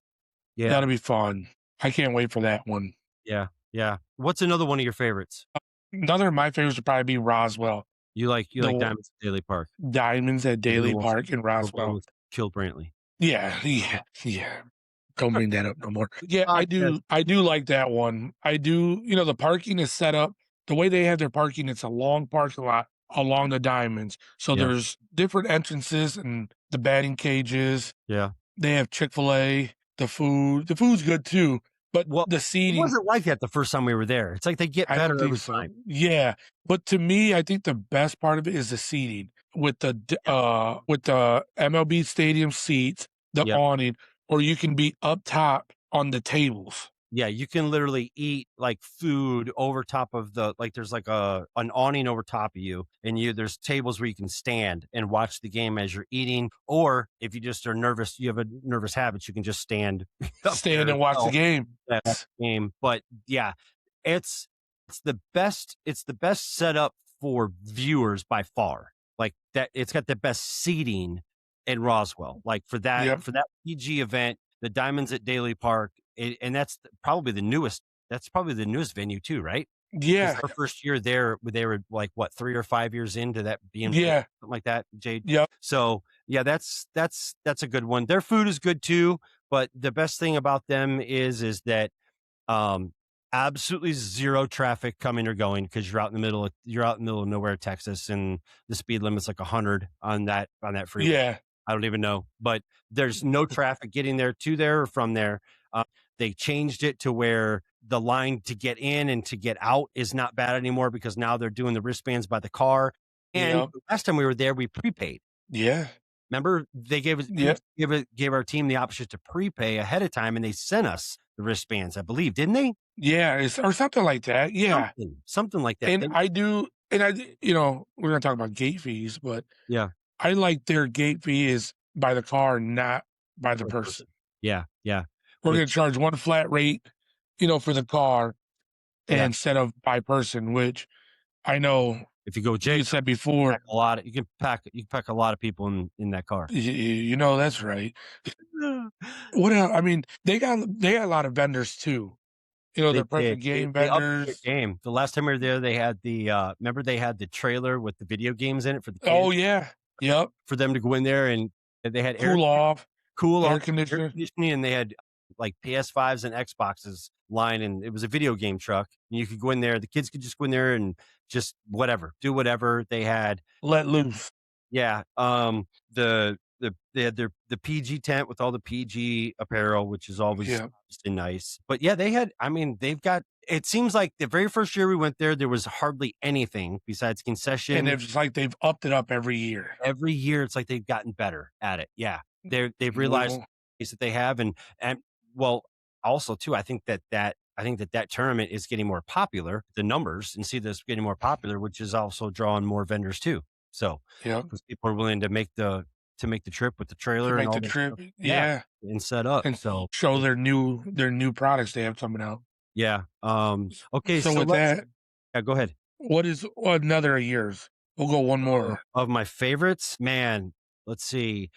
yeah, That'll be fun. I can't wait for that one. yeah, yeah. What's another one of your favorites? Another of my favorites would probably be Roswell. You like The Diamonds at Daily Park? Diamonds at Those are the Daly ones Park in that Roswell. almost killed Brantley. Yeah. Don't bring that up no more. Yeah, Podcast. I do like that one. I do, the parking is set up the way they have their parking, it's a long parking lot along the diamonds. So Yeah, there's different entrances and the batting cages. yeah. They have Chick-fil-A, the food. The food's good too, but Well, the it seating, wasn't like that the first time we were there. It's like they get I don't better think every so. time. Yeah, but to me, I think the best part of it is the seating with the MLB stadium seats, the Yep. awning, or you can be up top on the tables. Yeah, you can literally eat like food over top of there's like an awning over top of you, and there's tables where you can stand and watch the game as you're eating. Or if you just are nervous, you have a nervous habit, you can just stand up there Stand as and watch the well. game. That game. But yeah, it's it's the best setup for viewers by far. Like that, it's got the best seating in Roswell. Like Yep. for that PG event, the Diamonds at Daly Park, and probably the newest. That's probably the newest venue too, right? Because Yeah. our first year there, they were like what 3 or 5 years into that being built, Yeah. something like that, Jade. Yep. So yeah, that's a good one. Their food is good too, but the best thing about them is that um, absolutely zero traffic coming or going because you're out in the middle of nowhere, Texas, and the speed limit's like 100 on that freeway. Yeah. I don't even know, but there's no traffic getting there to there or from there. Uh, they changed it to where the line to get in and to get out is not bad anymore because now they're doing the wristbands by the car. And Yep. last time we were there, we prepaid. Yeah. Remember, they Yep. gave our team the option to prepay ahead of time, and they sent us the wristbands, I believe, didn't they? Yeah. Or something like that. Yeah. Something like that. And I do, and we're gonna talk about gate fees, but Yeah, I like their gate fee is by the car, not by the per person. person. Yeah, yeah, We're which gonna charge one flat rate, for the car yeah. instead of by person, which I know If you go with you Jacob, said before. you can pack a lot of people in that car. That's right. What else? I mean, they got a lot of vendors too. They The did. perfect game They upped their vendors. game. The last time we were there, they had remember they had the trailer with the video games in it for the Oh kids, yeah. Yep. for them to go in there, and they had Cool off, cool air off, air conditioner. conditioning, and they had like PS5s and Xboxes line, and it was a video game truck. And you could go in there. The kids could just go in there and just do whatever they had. Let loose. Yeah. They had the PG tent with all the PG apparel, which is always Yeah. nice. But yeah, they've got. It seems like the very first year we went there was hardly anything besides And concession. it's like they've upped it up every year. Every year, it's like they've gotten better at it. Yeah, they've realized Well, that they have, and well, also too, I think that tournament is getting more popular. The numbers and see this getting more popular, which is also drawing more vendors too. So yeah. because people are willing to make the trip with the To trailer and make all the that trip. stuff. Yeah, Yeah. and set up. And So show their new products they have coming out. yeah. Okay. So So with let's. that, Yeah. Go ahead. what is another of yours? We'll go one more. Of my favorites, man. Let's see.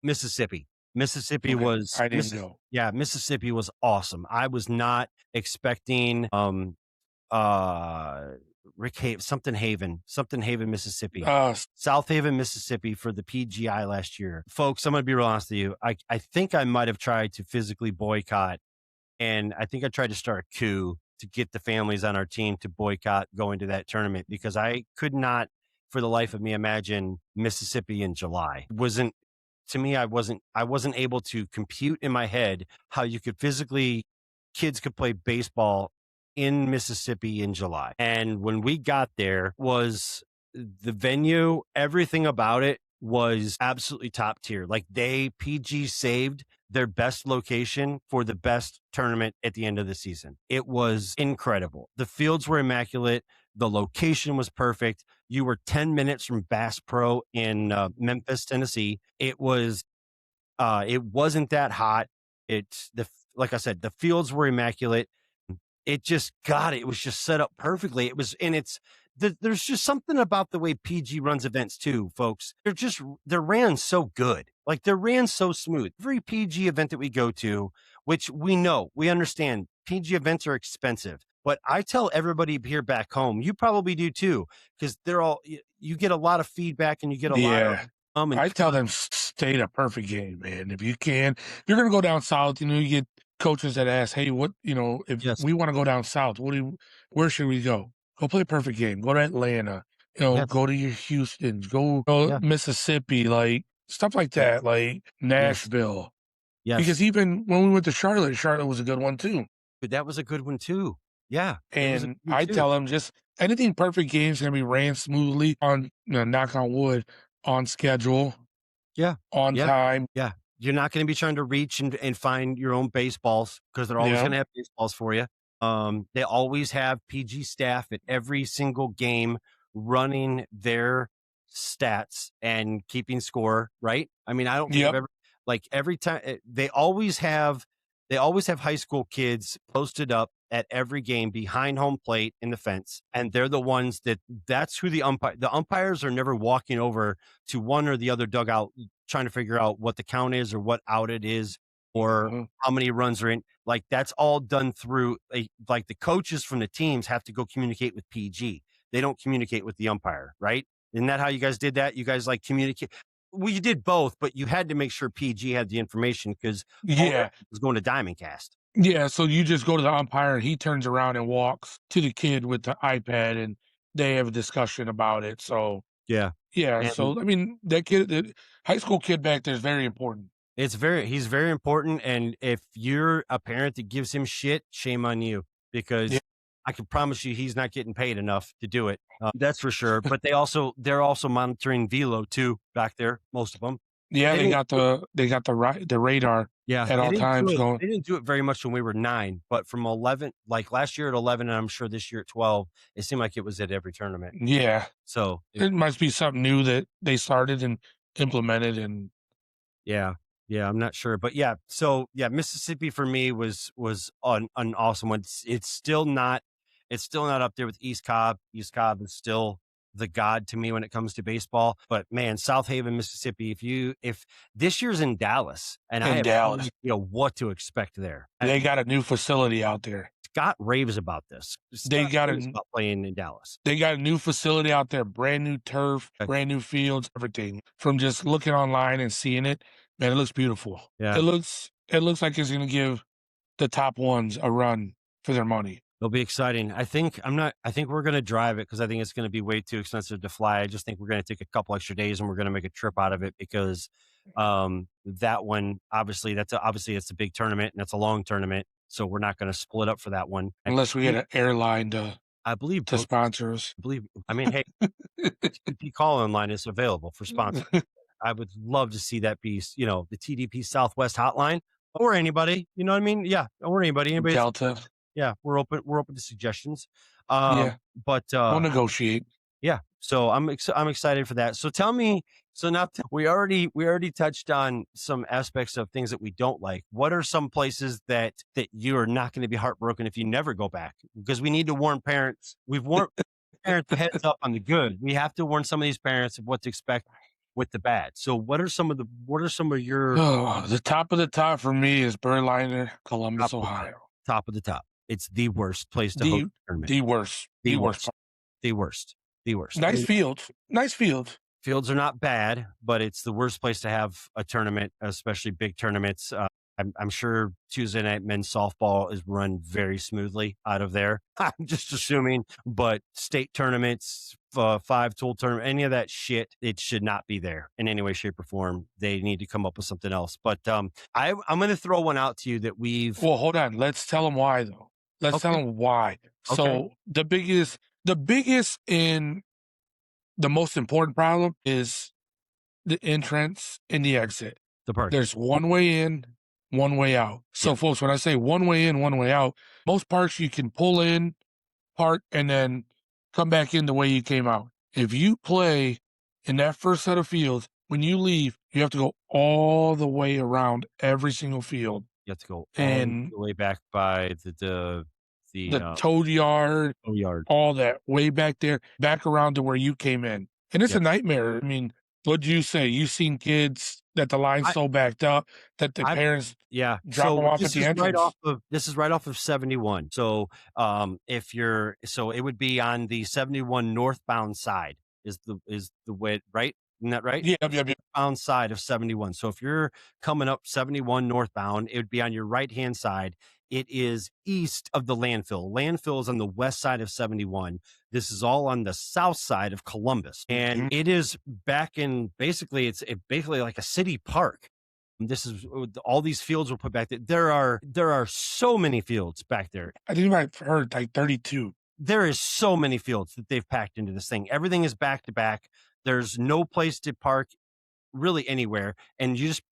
Mississippi. Mississippi Okay. was I didn't go. Yeah, Mississippi was awesome. I was not expecting something Haven, Mississippi. South Haven, Mississippi for the PGI last year. Folks, I'm gonna be real honest with you. I think I might have tried to physically boycott, and I think I tried to start a coup to get the families on our team to boycott going to that tournament because I could not for the life of me imagine Mississippi in July. Wasn't to me, I wasn't able to compute in my head how you could kids could play baseball in Mississippi in July. And when we got there, was the venue, everything about it was absolutely top tier. Like PG saved their best location for the best tournament at the end of the season. It was incredible. The fields were immaculate. The location was perfect. You were 10 minutes from Bass Pro in Memphis, Tennessee. It wasn't that hot. Like I said, the fields were immaculate. It was just set up perfectly. There's just something about the way PG runs events too, folks. They're ran so good. Like they're ran so smooth. Every PG event that we go to, which we understand PG events are expensive, but I tell everybody here back home, you probably do too, because you get a lot of feedback and you get a lot of, Yeah. I tell them stay the perfect game, man. If you can, if you're gonna go down south, you get coaches that ask, "Hey, if yes, we want to go down south? Where should we go? Go play a perfect game. Go to Atlanta. yes, Go to your Houston's. Go yeah, Mississippi, like stuff like yes, that, like yes, Nashville. yes. Because even when we went to Charlotte was a good one too. But that was a good one too. Yeah, it was a And good one I too. tell them just anything perfect games gonna be ran smoothly on, knock on wood, on schedule, Yeah, on yeah, time. yeah. You're not going to be trying to reach and find your own baseballs because they're always Yeah. going to have baseballs for you. They always have PG staff at every single game running their stats and keeping score, right? I mean, I don't think I've Yep. ever like every time they always have high school kids posted up at every game behind home plate in the fence, and they're the ones that's who the umpires are never walking over to one or the other dugout trying to figure out what the count is or what out it is or Mhm. how many runs are in. Like that's all done through like the coaches from the teams have to go communicate with PG. They don't communicate with the umpire, right? Isn't that how you guys did that? You guys like communicate. Well, you did both, but you had to make sure PG had the information because all that Yeah. was going to Diamond Cast. Yeah, so you just go to the umpire and he turns around and walks to the kid with the iPad and they have a discussion about it. So, Yeah. yeah, And so I mean, that kid, the high school kid back there is very important. he's very important. And if you're a parent that gives him shit, shame on you Yeah, because I can promise you he's not getting paid enough to do it. That's for sure. But they're also monitoring velo too back there. Most of them. yeah, They didn't they got the radar Yeah, at all times going. they didn't do it very much when we were 9, but from 11 like, last year at 11, and I'm sure this year at 12, it seemed like it was at every tournament. Yeah, So, it must be something new that they started and implemented. And yeah. Yeah, I'm not sure, but yeah, so, yeah, Mississippi for me was an awesome one. It's still not up there with East Cobb. East Cobb is still the god to me when it comes to baseball, but man, South Haven, Mississippi, if this year's in Dallas, and I in have no Dallas, idea what to expect there. they got a new facility out there. Scott raves about this. They Scott got raves a about playing in Dallas. They got a new facility out there, brand new turf, Okay. brand new fields, everything. From just looking online and seeing it, man, it looks beautiful. Yeah, It looks like it's gonna give the top ones a run for their money. it'll be exciting. I think we're gonna drive it because I think it's gonna be way too expensive to fly. I just think we're gonna take a couple extra days and we're gonna make a trip out of it because that one obviously it's a big tournament and it's a long tournament. So we're not gonna split up for that one. Unless we get an airline I believe to both sponsor us. I mean, hey, TDP call-in line is available for sponsors. I would love to see that be, the TDP Southwest hotline or anybody, you know what I mean? Yeah, or anybody. Delta. Yeah, we're open to suggestions. Yeah, But we'll negotiate. yeah, so I'm excited for that. So tell me, so now we already touched on some aspects of things that we don't like. What are some places that you are not going to be heartbroken if you never go back? Because we need to warn parents. We've warned parents heads up on the good. We have to warn some of these parents of what to expect with the bad. So what are some of your Oh, the top for me is Berliner, Columbus, Ohio. top of the top? It's the worst place to host The a tournament. the worst. The The worst. worst. The worst. The worst. Nice fields. Nice fields. Fields are not bad, but it's the worst place to have a tournament, especially big tournaments. I'm sure Tuesday night men's softball is run very smoothly out of there. I'm just assuming, but state tournaments, 5-tool tournament, any of that shit, it should not be there in any way, shape, or form. They need to come up with something else. But I'm going to throw one out to you that we've. Well, hold on. Let's tell them why, though. Let's tell Okay. them why. Okay. So the biggest and the most important problem is the entrance and the exit. The park. There's one way in, one way out. So, folks, when I say one way in, one way out, most parks you can pull in, park, and then come back in the way you came out. If you play in that first set of fields, when you leave, you have to go all the way around every single field. You have to go all And the way back by the Toad Yard, yard. all that way back there, back around to where you came in. And it's a nightmare. I mean, what'd you say? You seen kids that the line's so backed up that the parents Yeah. drop them off at the entrance? This is right off of 71. So it would be on the 71 northbound side is the way, right? Isn't that right? Yeah. Northbound side of 71. So if you're coming up 71 northbound, it would be on your right-hand side. It is east of the landfill. Landfill is on the west side of 71. This is all on the south side of Columbus. And it is back in basically, it's basically like a city park. This is all these fields were put back there. There are so many fields back there. I think I've heard like 32. There is so many fields that they've packed into this thing. Everything is back to back. There's no place to park really anywhere. And you just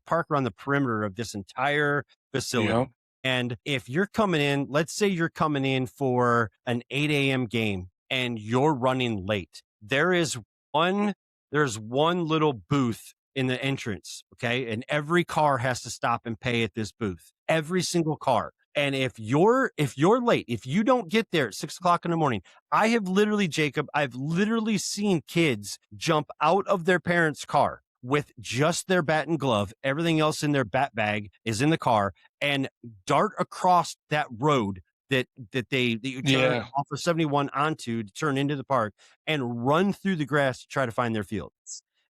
park around the perimeter of this entire facility. Yeah. And if you're coming in, let's say you're coming in for an 8 a.m. game and you're running late, there's one little booth in the entrance. Okay. And every car has to stop and pay at this booth. Every single car. And if you're late, if you don't get there at 6 o'clock in the morning, I have literally, Jacob, I've literally seen kids jump out of their parents' car with just their bat and glove. Everything else in their bat bag is in the car, and dart across that road that you turn Yeah, off of 71 onto to turn into the park and run through the grass to try to find their field.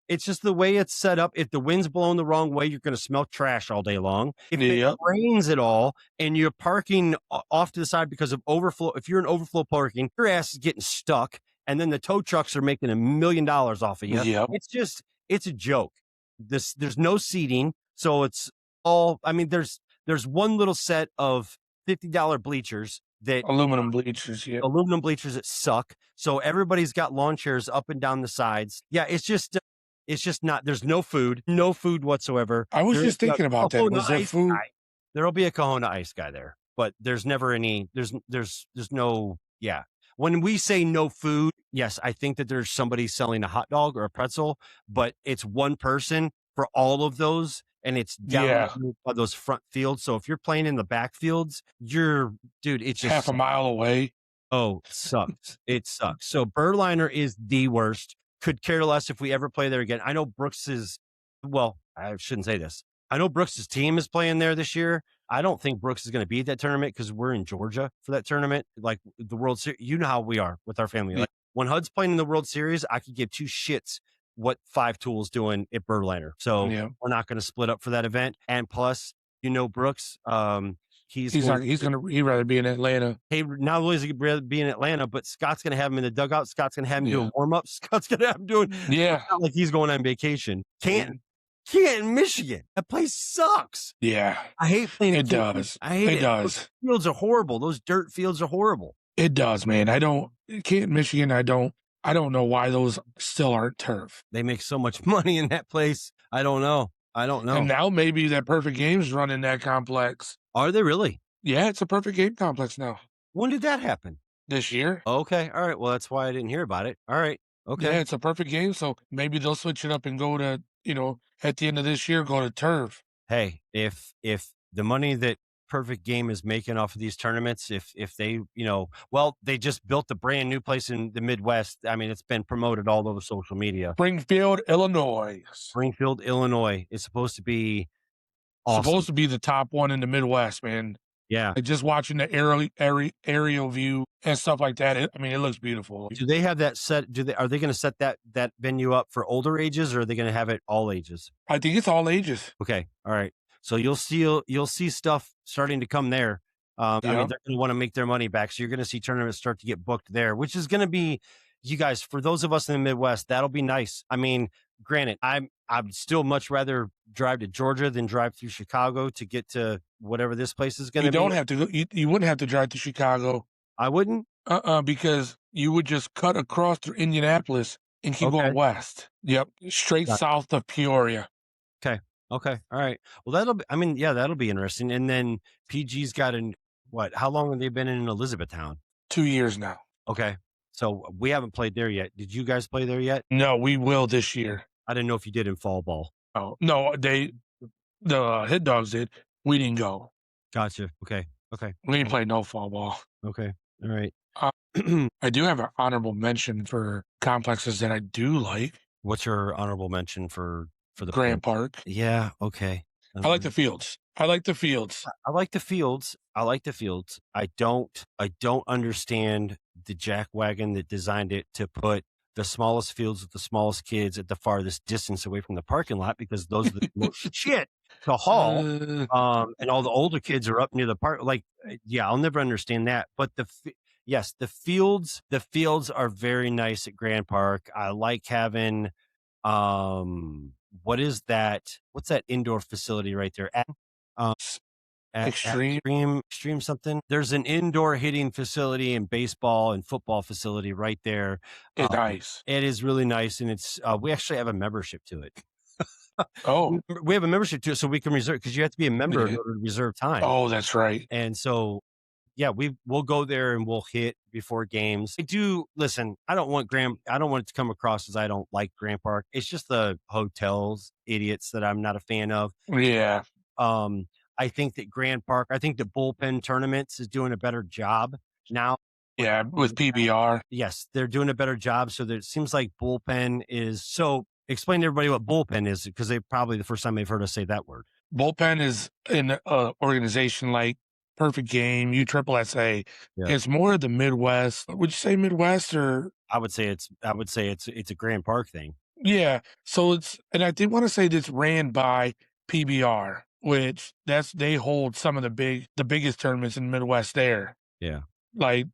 It's just the way it's set up. If the wind's blowing the wrong way, you're going to smell trash all day long. If it yep, rains at all and you're parking off to the side because of overflow, if you're in overflow parking, your ass is getting stuck, and then the tow trucks are making $1 million off of you. yep. It's a joke. There's no seating, so it's all. I mean, there's one little set of $50 bleachers that Aluminum bleachers. Yep. aluminum bleachers that suck. So everybody's got lawn chairs up and down the sides. Yeah, it's just not. There's no food whatsoever. I was There is just thinking a about that. Kahuna Was there ice food? guy. There'll be a Kahuna ice guy there, but there's never any. There's no. Yeah. When we say no food, yes, I think that there's somebody selling a hot dog or a pretzel, but it's one person for all of those, and it's down Yeah, by those front fields. So if you're playing in the back fields, dude, it's just half a mile away. oh, it sucks. It sucks. So Birdliner is the worst. Could care less if we ever play there again. I know well, I shouldn't say this. I know Brooks's team is playing there this year. I don't think Brooks is going to be at that tournament because we're in Georgia for that tournament. Like the World Series, you know how we are with our family. Yeah. Like when HUD's playing in the World Series, I could give two shits what Five Tools doing at Birdliner. So Yeah, we're not going to split up for that event. And plus, Brooks, he's he's going not. He'd rather be in Atlanta. hey, not only is he going to be in Atlanta, but Scott's going to have him in the dugout. Scott's going to have him Yeah, doing warm ups. Scott's going to have him doing. yeah, It's not like he's going on vacation. Canton, Michigan. That place sucks. yeah. I hate playing It at Canton. does. I hate It it. does. Those fields are horrible. Those dirt fields are horrible. It does, man. I don't. Can't Michigan. I don't know why those still aren't turf. They make so much money in that place. I don't know. And now maybe that Perfect Games running that complex. Are they really? Yeah, it's a Perfect Game complex now. When did that happen? This year. Okay. All right. Well, that's why I didn't hear about it. All right. Okay. Yeah, it's a Perfect Game. So maybe they'll switch it up and go to, at the end of this year, go to turf. Hey, if the money that Perfect Game is making off of these tournaments, if they, well, they just built a brand new place in the Midwest. I mean, it's been promoted all over social media. Springfield, Illinois. Springfield, Illinois is supposed to be awesome. Supposed to be the top one in the Midwest, man. Yeah. Like just watching the aerial view and stuff like that. It looks beautiful. Do they have that set? Are they going to set that venue up for older ages, or are they going to have it all ages? I think it's all ages. Okay. All right. So you'll see stuff starting to come there. I mean, they're going to want to make their money back. So you're going to see tournaments start to get booked there, which is going to be, you guys, for those of us in the Midwest, that'll be nice. I mean, granted, I'd still much rather drive to Georgia than drive through Chicago to get to whatever this place is going to be. You don't have to go. You wouldn't have to drive to Chicago. I wouldn't? Because you would just cut across through Indianapolis and keep going west. Yep. Straight south of Peoria. Okay. Okay. All right. Well, that'll be interesting. And then PG's got how long have they been in Elizabethtown? 2 years now. Okay. So we haven't played there yet. Did you guys play there yet? No, we will this year. I didn't know if you did in fall ball. Oh, no, the Hit Dogs did. We didn't go. Gotcha. Okay. Okay. We didn't play no fall ball. Okay. All right. I do have an honorable mention for complexes that I do like. What's your honorable mention for the Grant Park? Yeah. Okay. I like the fields. I like the fields. I like the fields. I don't understand the jackwagon that designed it to put the smallest fields with the smallest kids at the farthest distance away from the parking lot, because those are the most shit to haul. And all the older kids are up near the park. Like, yeah, I'll never understand that. But yes, the fields are very nice at Grand Park. I like having, what's that indoor facility right there? Extreme something. There's an indoor hitting facility and baseball and football facility right there. It's nice. It is really nice, and it's we actually have a membership to it. Oh, we have a membership to it, so we can reserve, because you have to be a member in order to reserve time. Oh, that's right. And so, yeah, we'll go there and we'll hit before games. I don't want it to come across as I don't like Grand Park. It's just the hotels idiots that I'm not a fan of. Yeah. I think that Grand Park, I think the bullpen tournaments is doing a better job now. Yeah, with PBR. Yes, they're doing a better job. So that it seems like bullpen is so. Explain to everybody what bullpen is because they probably the first time they've heard us say that word. Bullpen is an organization like Perfect Game, USSSA. Yeah. It's more of the Midwest. Would you say Midwest or? I would say it's a Grand Park thing. Yeah. So and I did want to say this ran by PBR, which they hold some of the biggest tournaments in the Midwest there. Yeah. Like,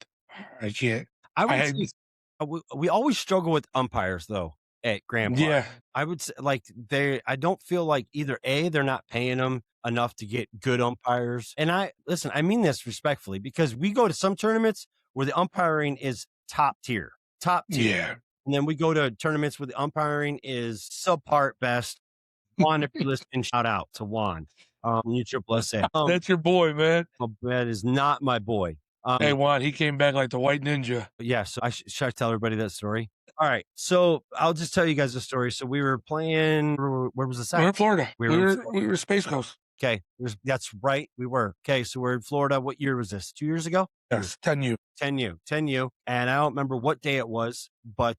I can't, I I would had, say we always struggle with umpires though at Grand Park. yeah, I would say like I don't feel like either A, they're not paying them enough to get good umpires. And I mean this respectfully because we go to some tournaments where the umpiring is top tier, top tier. yeah. And then we go to tournaments where the umpiring is subpar at best. Juan, if you're listening, shout out to Juan. USSSA. That's your boy, man. That is not my boy. Hey, Juan, he came back like the white ninja. Yeah, so should I tell everybody that story? All right, so I'll just tell you guys the story. So we were playing. Where was this We were in at? Florida. We We were in were Space Coast. Okay, that's right. We were okay. So we're in Florida. What year was this? 2 years ago. Yes, 10U. 10U, and I don't remember what day it was, but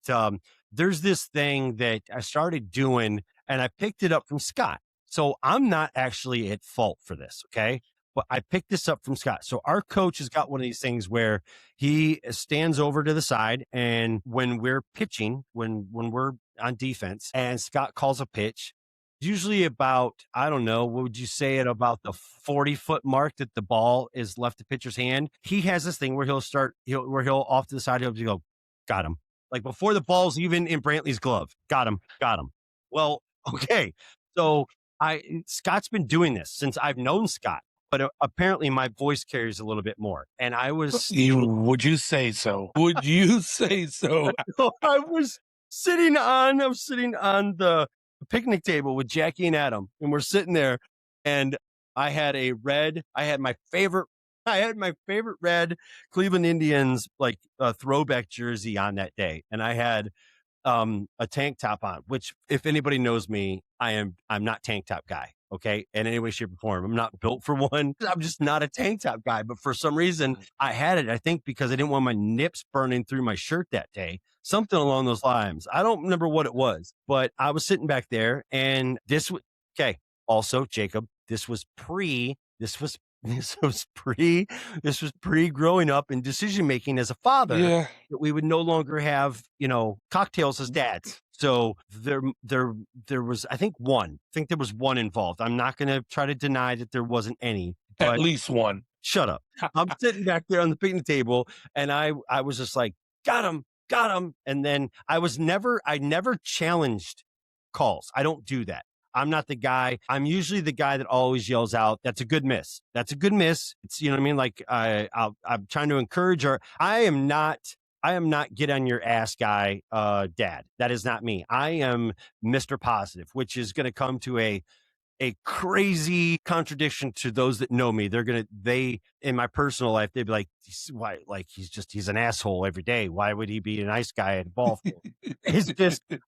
there's this thing that I started doing, and I picked it up from Scott. So I'm not actually at fault for this, okay? But I picked this up from Scott. So our coach has got one of these things where he stands over to the side, and when we're pitching, when we're on defense, and Scott calls a pitch, usually about, I don't know, what would you say at about the 40-foot mark that the ball is left the pitcher's hand? He has this thing where he'll off to the side, he'll go, got him. Like before the ball's even in Brantley's glove. Got him. Well, okay. So Scott's been doing this since I've known Scott, but apparently my voice carries a little bit more. And Would you say so? Would you say so? I was sitting on the picnic table with Jackie and Adam, and we're sitting there, and I had my favorite red Cleveland Indians like throwback jersey on that day, and I had a tank top on, which if anybody knows me, I'm not tank top guy. Okay. In any way, shape, or form. I'm not built for one. I'm just not a tank top guy. But for some reason, I had it, I think, because I didn't want my nips burning through my shirt that day. Something along those lines. I don't remember what it was, but I was sitting back there and this was okay. Also, Jacob, this was pre growing up and decision making as a father. Yeah. That we would no longer have, cocktails as dads. So there was, I think there was one involved. I'm not going to try to deny that there wasn't any. At least one. Shut up. I'm sitting back there on the picnic table, and I was just like, got him. And then I never challenged calls. I don't do that. I'm not the guy. I'm usually the guy that always yells out, "That's a good miss. That's a good miss." It's, you know what I mean? Like I'm trying to encourage her. I am not get on your ass guy, dad. That is not me. I am Mr. Positive, which is going to come to a crazy contradiction to those that know me. They in my personal life, they'd be like, why? Like he's an asshole every day. Why would he be a nice guy at a ball field?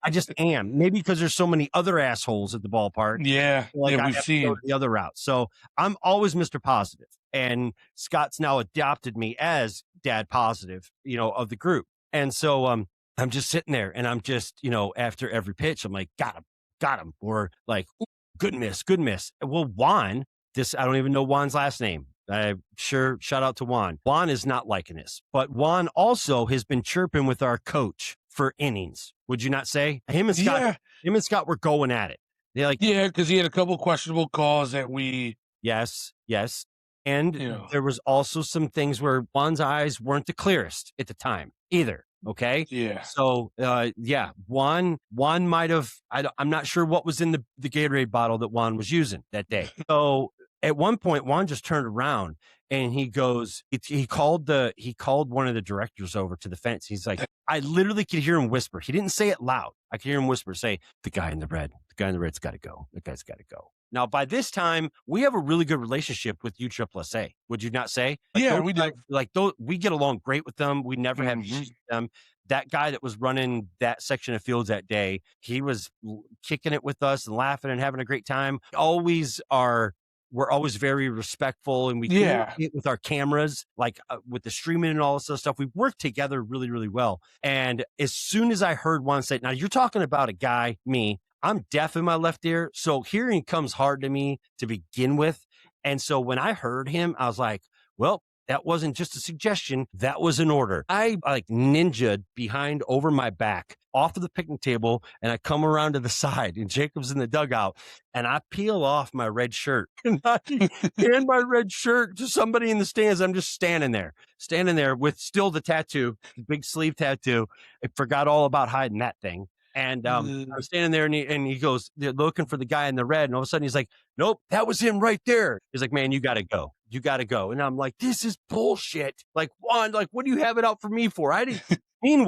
I just am. Maybe because there's so many other assholes at the ballpark. Yeah. Like we've seen the other route. So I'm always Mr. Positive. And Scott's now adopted me as dad positive, of the group. And so I'm just sitting there and I'm just, after every pitch, I'm like, got him. Or like, good miss. Well, Juan, I don't even know Juan's last name. Shout out to Juan. Juan is not liking this, but Juan also has been chirping with our coach for innings. Would you not say? Him and Scott were going at it. They're like, yeah, because he had a couple questionable calls that yes. And there was also some things where Juan's eyes weren't the clearest at the time either. Okay. Yeah. So, Juan might have, I'm not sure what was in the Gatorade bottle that Juan was using that day. So at one point, Juan just turned around and he goes, he called one of the directors over to the fence. He's like, I literally could hear him whisper. He didn't say it loud. I could hear him whisper, say, the guy in the red's got to go. The guy's got to go. Now, by this time, we have a really good relationship with USSSA. Would you not say? Yeah, we do. We get along great with them. We never have issues with them. That guy that was running that section of fields that day, he was kicking it with us and laughing and having a great time. Always are we're always very respectful and we Yeah. communicate with our cameras, like with the streaming and all this other stuff. We've worked together really, really well. And as soon as I heard one say, now you're talking about a guy, me, I'm deaf in my left ear. So hearing comes hard to me to begin with. And so when I heard him, I was like, well, that wasn't just a suggestion. That was an order. I like ninja'd behind over my back off of the picnic table and I come around to the side and Jacob's in the dugout and I peel off my red shirt and I hand my red shirt to somebody in the stands. I'm just standing there with still the tattoo, the big sleeve tattoo. I forgot all about hiding that thing. And I was standing there and he goes, they're looking for the guy in the red. And all of a sudden he's like, nope, that was him right there. He's like, man, you got to go. You got to go. And I'm like, this is bullshit. Like, Juan, like, what do you have it out for me for? I didn't mean,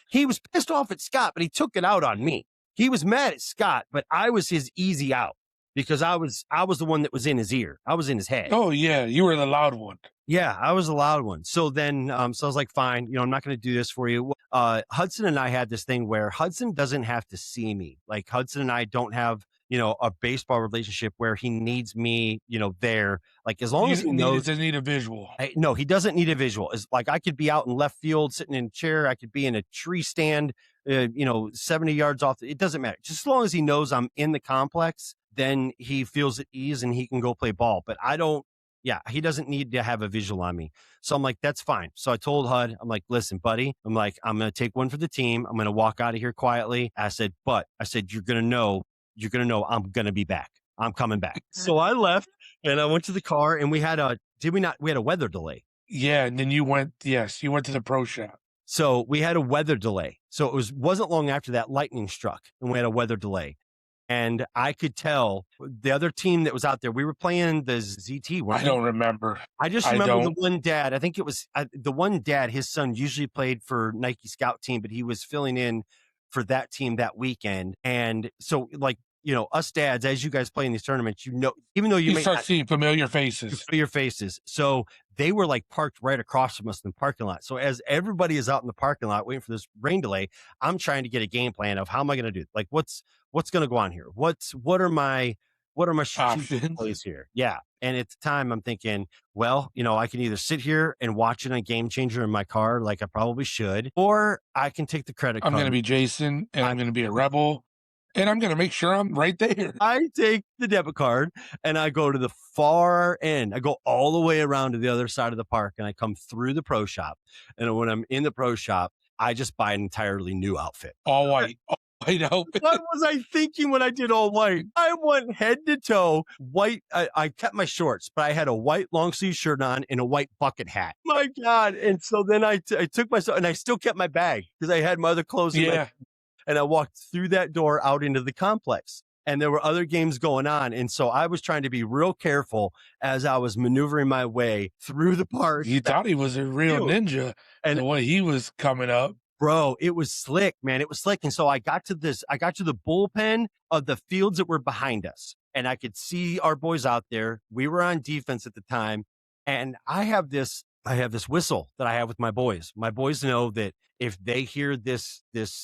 he was pissed off at Scott, but he took it out on me. He was mad at Scott, but I was his easy out because I was the one that was in his ear. I was in his head. Oh yeah. You were the loud one. Yeah, I was the loud one. So then, so I was like, fine, I'm not going to do this for you. Hudson and I had this thing where Hudson doesn't have to see me. Like Hudson and I don't have, a baseball relationship where he needs me, there. Like as long as he knows, doesn't need a visual. no, he doesn't need a visual. It's like I could be out in left field, sitting in a chair. I could be in a tree stand, 70 yards off. It doesn't matter. Just as long as he knows I'm in the complex, then he feels at ease and he can go play ball. But I don't. Yeah, he doesn't need to have a visual on me. So I'm like, that's fine. So I told Hud, I'm like, listen, buddy, I'm like, I'm going to take one for the team. I'm going to walk out of here quietly. I said, you're going to know I'm going to be back. I'm coming back. So I left and I went to the car and we had a weather delay. Yeah. And then you went to the pro shop. So we had a weather delay. So it wasn't long after that lightning struck and we had a weather delay. And I could tell the other team that was out there, we were playing the ZT. I don't remember. I just remember the one dad. I think it was the one dad, his son usually played for Nike Scout team, but he was filling in for that team that weekend. And so like, us dads, as you guys play in these tournaments, even though you may start seeing familiar faces. So they were like parked right across from us in the parking lot. So as everybody is out in the parking lot waiting for this rain delay, I'm trying to get a game plan of how am I going to do it? Like what's going to go on here? What are my strategic plays here? Yeah. And at the time I'm thinking, well, I can either sit here and watch it on Game Changer in my car, like I probably should, or I can take the credit card. I'm going to be Jason and I'm going to be a rebel. And I'm going to make sure I'm right there. I take the debit card and I go to the far end. I go all the way around to the other side of the park and I come through the pro shop. And when I'm in the pro shop, I just buy an entirely new outfit. All white. All white outfit. What was I thinking when I did all white? I went head to toe white. I kept my shorts, but I had a white long sleeve shirt on and a white bucket hat. My God. And so then I took myself and I still kept my bag because I had my other clothes in my. And I walked through that door out into the complex and there were other games going on. And so I was trying to be real careful as I was maneuvering my way through the park. You thought he was a real ninja and the way he was coming up. Bro, it was slick, man. It was slick. And so I got to the bullpen of the fields that were behind us and I could see our boys out there. We were on defense at the time. And I have this whistle that I have with my boys. My boys know that if they hear this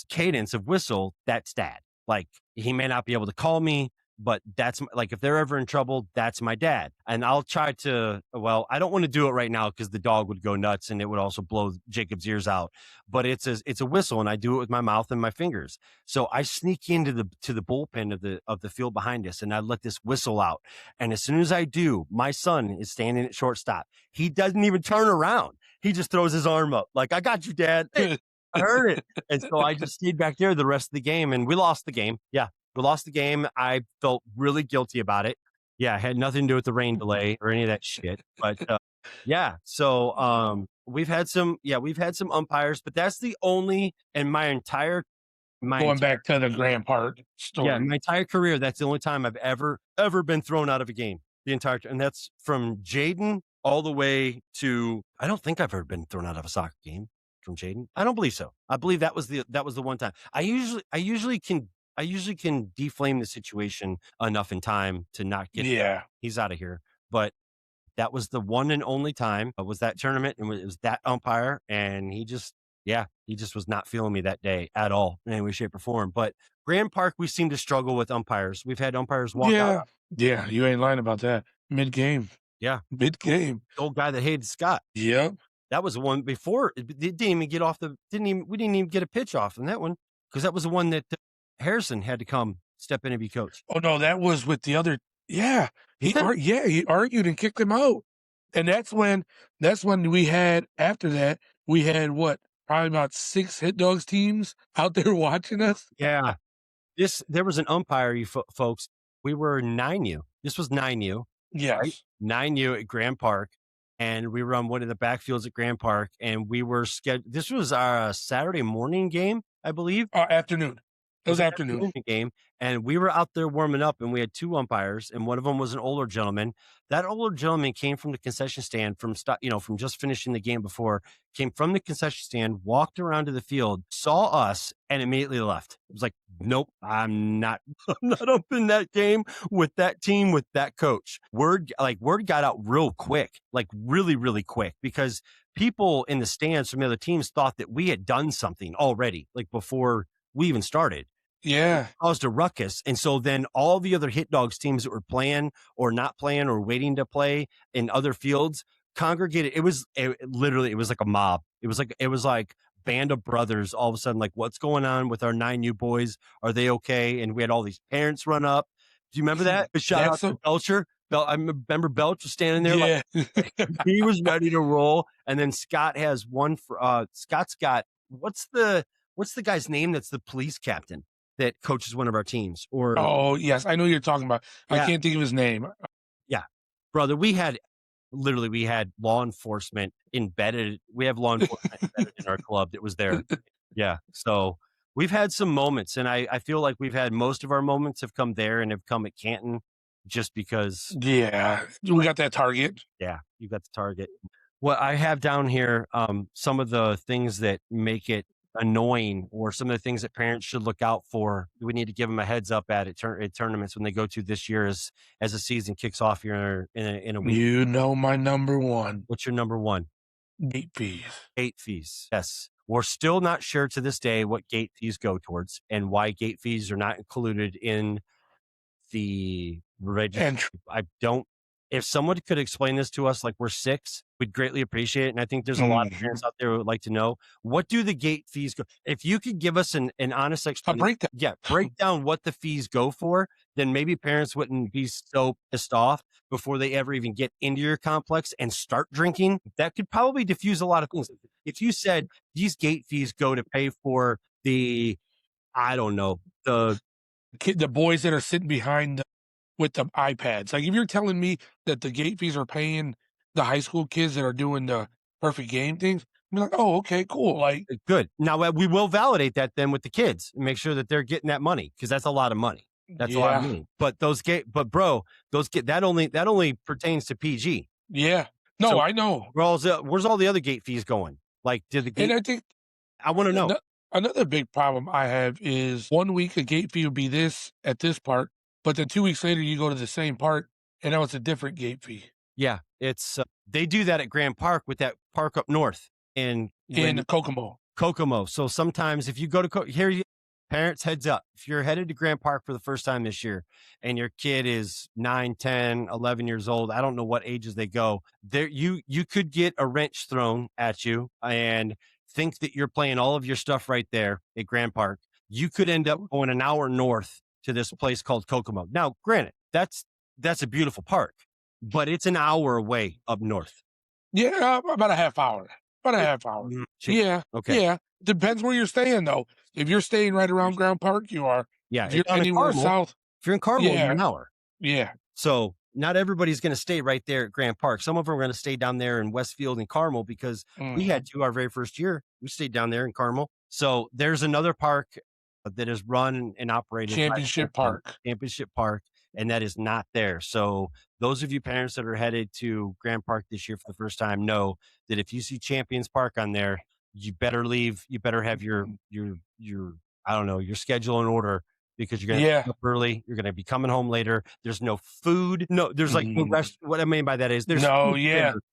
cadence of whistle, that's dad. Like he may not be able to call me, but that's like, if they're ever in trouble, that's my dad. And I'll try to, well, I don't want to do it right now because the dog would go nuts and it would also blow Jacob's ears out, but it's a whistle and I do it with my mouth and my fingers. So I sneak into the bullpen of the field behind us and I let this whistle out. And as soon as I do, my son is standing at shortstop. He doesn't even turn around. He just throws his arm up. Like, I got you, Dad. I heard it. And so I just stayed back there the rest of the game and we lost the game. Yeah. We lost the game. I felt really guilty about it. Yeah, it had nothing to do with the rain delay or any of that shit. But yeah, so we've had some umpires, but that's the only in my back to the Grand Park story. Yeah, my entire career, that's the only time I've ever been thrown out of a game. And that's from Jaden all the way to, I don't think I've ever been thrown out of a soccer game from Jaden. I don't believe so. I believe that was the one time. I usually can deflame the situation enough in time to not get he's out of here. But that was the one and only time. It was that tournament and it was that umpire. And he just was not feeling me that day at all in any way, shape, or form. But Grand Park, we seem to struggle with umpires. We've had umpires walk out. Yeah, you ain't lying about that. Mid-game. Yeah. Mid-game. The old guy that hated Scott. Yep. That was the one before it didn't even get off the we didn't even get a pitch off in that one because that was the one that Harrison had to come step in and be coach. Oh, no, that was with the other yeah. He argued and kicked him out. And that's when we had after that, we had what? Probably about 6 Hit Dogs teams out there watching us. Yeah. There was an umpire, you folks. We were 9U. This was 9U, right? Yes. 9U at Grand Park, and we were on one of the backfields at Grand Park, and we were scheduled. This was our Saturday morning game, I believe. Afternoon. It was an afternoon. game, and we were out there warming up, and we had 2 umpires, and one of them was an older gentleman. That older gentleman came from the concession stand from just finishing the game before, came from the concession stand, walked around to the field, saw us, and immediately left. It was like, nope, I'm not up in that game with that team, with that coach. Word got out real quick, like really, really quick, because people in the stands from the other teams thought that we had done something already, like before we even started. Yeah. Caused a ruckus. And so then all the other Hit Dogs teams that were playing or not playing or waiting to play in other fields congregated. It was like a mob. It was like band of brothers all of a sudden, like, what's going on with our 9U boys? Are they okay? And we had all these parents run up. Do you remember that? Shout out to Belcher. I remember Belch was standing there. Yeah. Like, he was ready to roll. And then Scott has one for Scott's got what's the guy's name that's the police captain that coaches one of our teams? Or oh, yes, I know who you're talking about. Yeah. I can't think of his name. Yeah. Brother, we had law enforcement embedded. We have law enforcement embedded in our club that was there. Yeah. So we've had some moments, and I feel like we've had most of our moments have come there and have come at Canton just because. Yeah. We got that target. Yeah. You got the target. What I have down here, some of the things that make it annoying, or some of the things that parents should look out for. We need to give them a heads up at tournaments when they go to this year as the season kicks off here in a week. You know my number one. What's your number one? Gate fees. Gate fees. Yes. We're still not sure to this day what gate fees go towards and why gate fees are not included in the registry. If someone could explain this to us like we're 6, we'd greatly appreciate it. And I think there's a lot of parents out there who would like to know, what do the gate fees go? If you could give us an honest explanation, break down what the fees go for, then maybe parents wouldn't be so pissed off before they ever even get into your complex and start drinking. That could probably diffuse a lot of things. If you said these gate fees go to pay for the boys that are sitting behind with the iPads. Like, if you're telling me that the gate fees are paying the high school kids that are doing the perfect game things, I'm like, oh, okay, cool. Like, good. Now we will validate that then with the kids and make sure that they're getting that money, because that's a lot of money. That's a lot of money. But that only pertains to PG. Yeah. No, so I know. Where's all the other gate fees going? Like, did the gate? And I think I want to know. Another big problem I have is 1 week a gate fee will be this at this part, but then 2 weeks later you go to the same part and now it's a different gate fee. Yeah, it's they do that at Grand Park with that park up north in Kokomo. So sometimes if you go to parents, heads up, if you're headed to Grand Park for the first time this year and your kid is 9, 10, 11 years old, I don't know what ages they go there, you could get a wrench thrown at you and think that you're playing all of your stuff right there at Grand Park. You could end up going an hour north to this place called Kokomo. Now, granted, that's a beautiful park, but it's an hour away up north. Yeah, about a half hour. Yeah. Okay. Yeah. Depends where you're staying, though. If you're staying right around Grand Park, you are. Yeah. If you're anywhere south. If you're in Carmel, you're an hour. Yeah. So not everybody's going to stay right there at Grand Park. Some of them are going to stay down there in Westfield and Carmel, because we had to our very first year. We stayed down there in Carmel. So there's another park that is run and operated. Championship Park. And that is not there. So those of you parents that are headed to Grand Park this year for the first time know that if you see Champions Park on there, you better leave. You better have your schedule in order, because you're going to get up early. You're going to be coming home later. There's no food. No, there's like no rest. What I mean by that is there's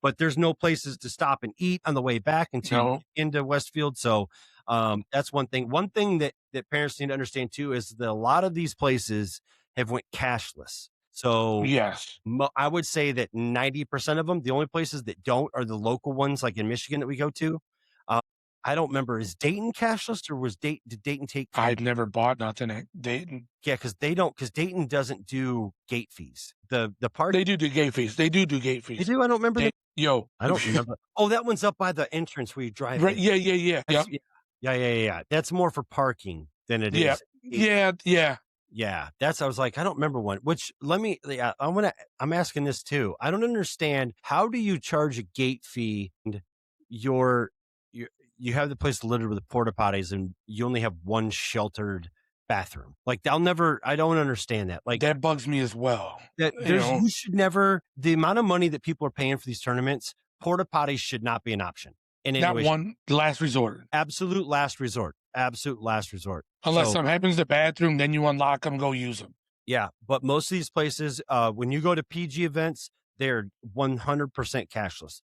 but there's no places to stop and eat on the way back into Westfield. So that's one thing. One thing that parents need to understand too is that a lot of these places have went cashless. So Yes. I would say that 90% of them, the only places that don't are the local ones, like in Michigan that we go to. Uh, I don't remember, is Dayton cashless or did Dayton take cash? I've never bought nothing at Dayton. Yeah, because Dayton doesn't do gate fees. The park They do gate fees. They do gate they fees. do. I don't remember Yo. I don't remember. Oh, that one's up by the entrance where you drive Right. in. Yeah, yeah, yeah. That's Yep. yeah. That's more for parking than it Yeah. is gate. Yeah, yeah. Yeah, I was like, I don't remember one. Which yeah, I'm asking this too. I don't understand, how do you charge a gate fee and you're you you have the place littered with porta potties and you only have one sheltered bathroom? Like, I don't understand that. Like, That bugs me as well. that You know, you should never, the amount of money that people are paying for these tournaments, porta potties should not be an option in any not way. one last resort. Absolute last resort. Absolute last resort. Unless So something happens to the bathroom, then you unlock them, go use them. yeah, but most of these places, when you go to PG events, they're 100% cashless.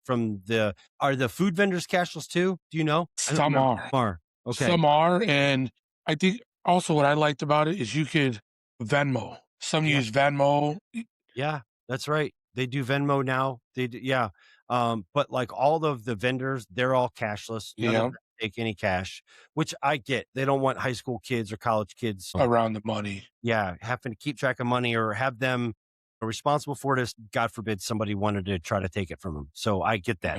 Are the food vendors cashless too? Do you know? I don't Some remember. are. Are okay. Some are. And I think also what I liked about it is you could Venmo. Some Yeah, use Venmo. yeah, that's right. They do Venmo now. They do, yeah. But like all of the vendors, they're all cashless. None of Yeah. them take any cash, which I get. They don't want high school kids or college kids, Around the money. yeah, having to keep track of money or have them responsible for this. God forbid somebody wanted to try to take it from them. So I get that.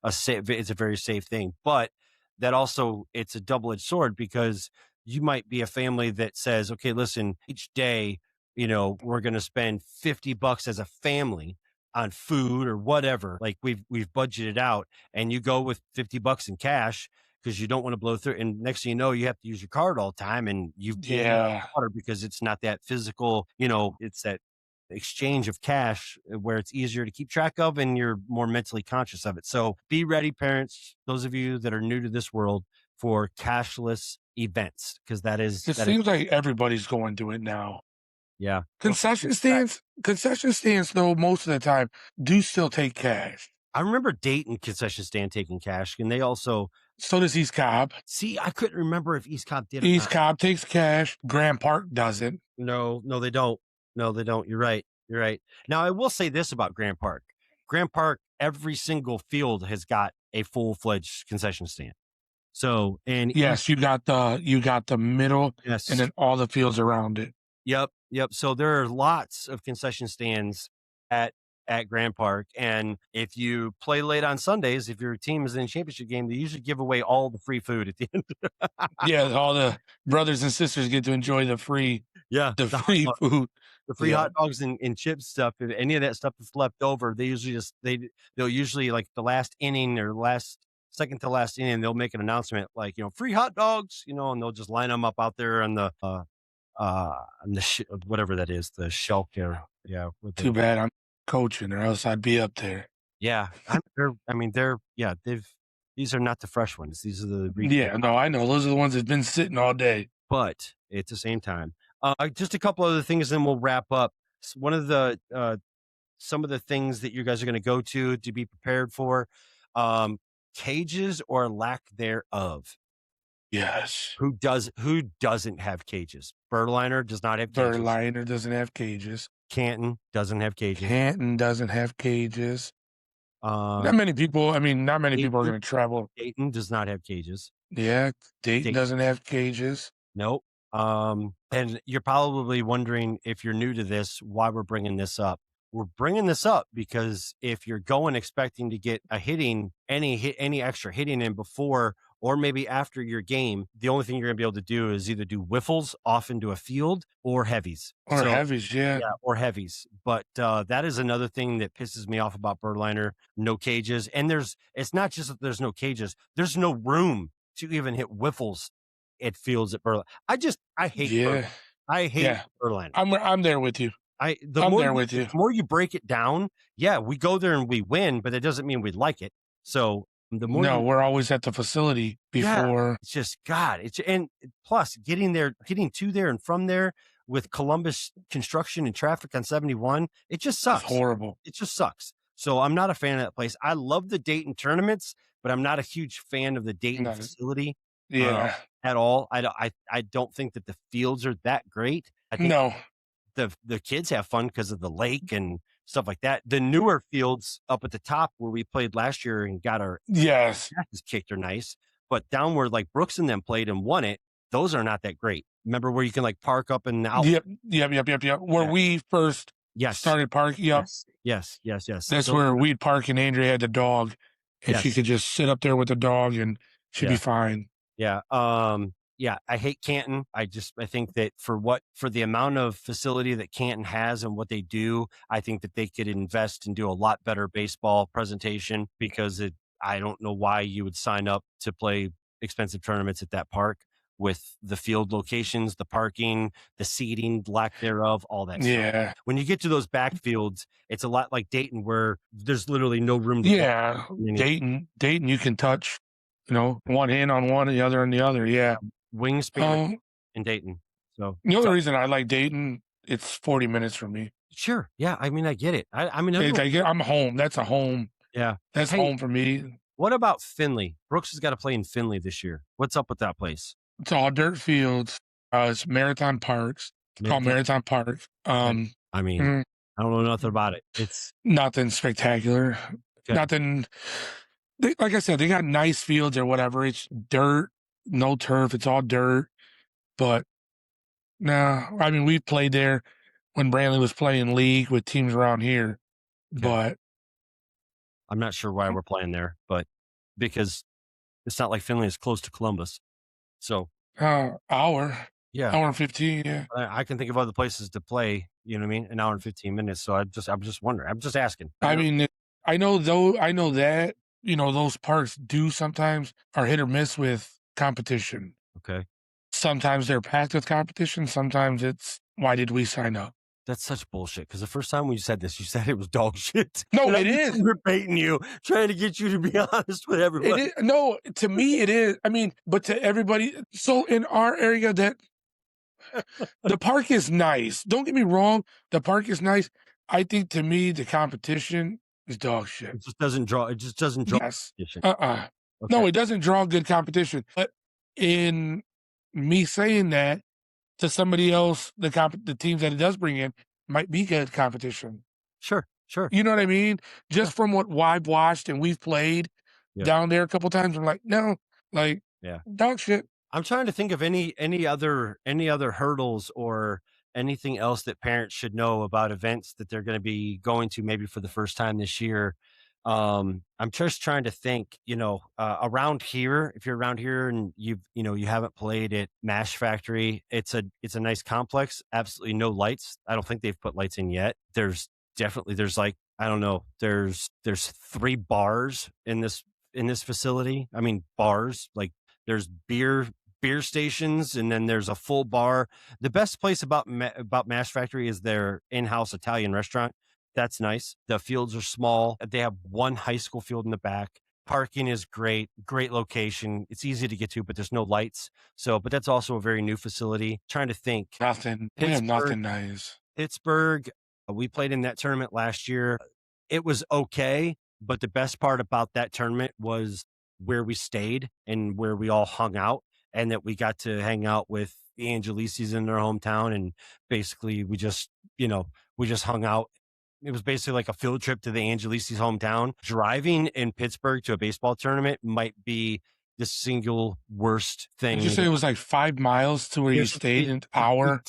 Yeah. It's a very safe thing, but that also, it's a double-edged sword because you might be a family that says, okay, listen, each day, we're going to spend $50 as a family on food or whatever. Like, we've budgeted out, and you go with $50 in cash because you don't want to blow through. And next thing you know, you have to use your card all the time and you can't use Yeah. water because it's not that physical, it's that exchange of cash where it's easier to keep track of and you're more mentally conscious of it. So be ready, parents, those of you that are new to this world, for cashless events, because It seems like everybody's going to it now. yeah. Well, Concession stands though most of the time do still take cash. I remember Dayton concession stand taking cash, and they also, So does East Cobb. see, I couldn't remember if East Cobb did or East not. Cobb takes cash. Grand Park doesn't. No, they don't. No, they don't. You're right. You're right. Now, I will say this about Grand Park. Grand Park, every single field has got a full-fledged concession stand. So, and Yes, you got the middle yes, and then all the fields around it. yep. So there are lots of concession stands at Grand Park, and if you play late on Sundays, if your team is in a championship game, they usually give away all the free food at the end. Yeah, all the brothers and sisters get to enjoy the free Yeah, the the hot free dog, food. the free Yeah. hot dogs and chips stuff. If any of that stuff is left over, they usually they'll usually, like, the last inning or second to last inning, they'll make an announcement like, free hot dogs, and they'll just line them up out there on the whatever that is, the shelf there. Yeah, with Too the, bad I'm coaching or else I'd be up there. yeah. These are not the fresh ones. These are the retail, Yeah, no, I know. Those are the ones that's been sitting all day. but at the same time, just a couple other things, then we'll wrap up. One of the some of the things that you guys are going to go to be prepared for, um, cages or lack thereof. Yes. Who doesn't have cages? Birdliner does not have cages. Berliner doesn't have cages. Canton doesn't have cages. Canton doesn't have cages. Uh, Not many people. I mean, not many people are Dayton, going to travel. Dayton does not have cages. Yeah, Dayton Dayton, doesn't have cages. nope. And you're probably wondering, if you're new to this, why we're bringing this up. We're bringing this up because if you're going expecting to get any extra hitting in before or maybe after your game, the only thing you're going to be able to do is either do whiffles off into a field or heavies. Or heavies, yeah. Yeah, or heavies. But that is another thing that pisses me off about Birdliner. No cages. And it's not just that there's no cages, there's no room to even hit whiffles at fields at Birdliner. I hate Birdliner. Yeah. I hate Yeah. Birdliner. I'm there with you. I'm there with you. The more you break it down, yeah, we go there and we win, but that doesn't mean we like it. So the more No, we're always at the facility before. it's just God. And plus getting to there and from there with Columbus construction and traffic on 71, it just It's sucks. horrible. It just sucks. So I'm not a fan of that place. I love the Dayton tournaments, but I'm not a huge fan of the Dayton Not- facility Yeah. at all. I don't think that the fields are that great. I think No. the kids have fun because of the lake and stuff like that. The newer fields up at the top where we played last year and got our Yes. asses kicked are nice, but down where like Brooks and them played and won it, those are not that great. Remember where you can like park up and out? Yep. Where Yeah. we first Yes. started parking, yep. Yes. That's Those, where we'd park and Andrea had the dog, and she yes. could just sit up there with the dog and she'd be Yeah. fine. Yeah. Yeah, I hate Canton. I think that for the amount of facility that Canton has and what they do, I think that they could invest and do a lot better baseball presentation because I don't know why you would sign up to play expensive tournaments at that park with the field locations, the parking, the seating, lack thereof, all that stuff. Yeah. When you get to those backfields, it's a lot like Dayton where there's literally no room to go. Yeah. Dayton, you can touch, one hand on one and the other on the other. Yeah. Wingspan in Dayton. So The only reason I like Dayton, it's 40 minutes from me. sure. Yeah. I mean, I get it. I mean, I'm home. That's a home. yeah. That's Hey, home for me. what about Finley? Brooks has got to play in Finley this year. What's up with that place? It's all dirt fields. It's Marathon Parks. It's called Marathon Park. I mean, mm, I don't know nothing about it. It's nothing spectacular. okay. Nothing. Like I said, they got nice fields or whatever. It's dirt, no turf. It's all dirt. But no, I mean, we played there when Brantley was playing league with teams around here. Okay. But I'm not sure why we're playing there, but because it's not like Finley is close to Columbus. So hour yeah, and 15. Yeah. I can think of other places to play. You know what I mean? An hour and 15 minutes. So I'm just wondering. I'm just asking. I mean, I know that, those parks do sometimes are hit or miss with competition. Okay. Sometimes they're packed with competition. Sometimes it's, why did we sign up? That's such bullshit. Because the first time when you said this, you said it was dog shit. No, and it is. We're baiting you, trying to get you to be honest with everybody. No, to me it is. I mean, but to everybody. So in our area, that the park is nice. Don't get me wrong. The park is nice. I think to me, the competition is dog shit. It just doesn't draw. It just doesn't draw. Yes. competition. Okay. No, it doesn't draw good competition. But in me saying that to somebody else, the teams that it does bring in might be good competition. Sure. You know what I mean? Just from what I've watched and we've played down there a couple times, I'm like, no, like dog shit. I'm trying to think of any other hurdles or anything else that parents should know about events that they're going to be going to maybe for the first time this year. I'm just trying to think, around here, if you're around here and you haven't played at Mash Factory, it's a nice complex, absolutely no lights. I don't think they've put lights in yet. There's like, I don't know, there's 3 bars in this facility. I mean, bars, like there's beer stations, and then there's a full bar. The best place about Mash Factory is their in-house Italian restaurant. That's nice. The fields are small. They have 1 high school field in the back. Parking is great location. It's easy to get to, but there's no lights. So, but that's also a very new facility. Trying to think. Nothing. We have nothing nice. Pittsburgh, we played in that tournament last year. It was okay, but the best part about that tournament was where we stayed and where we all hung out, and that we got to hang out with the Angelisis in their hometown. And basically we just hung out. It was basically like a field trip to the Angelisis hometown. Driving in Pittsburgh to a baseball tournament might be the single worst thing. Did you say it was like 5 miles to where you stayed an hour?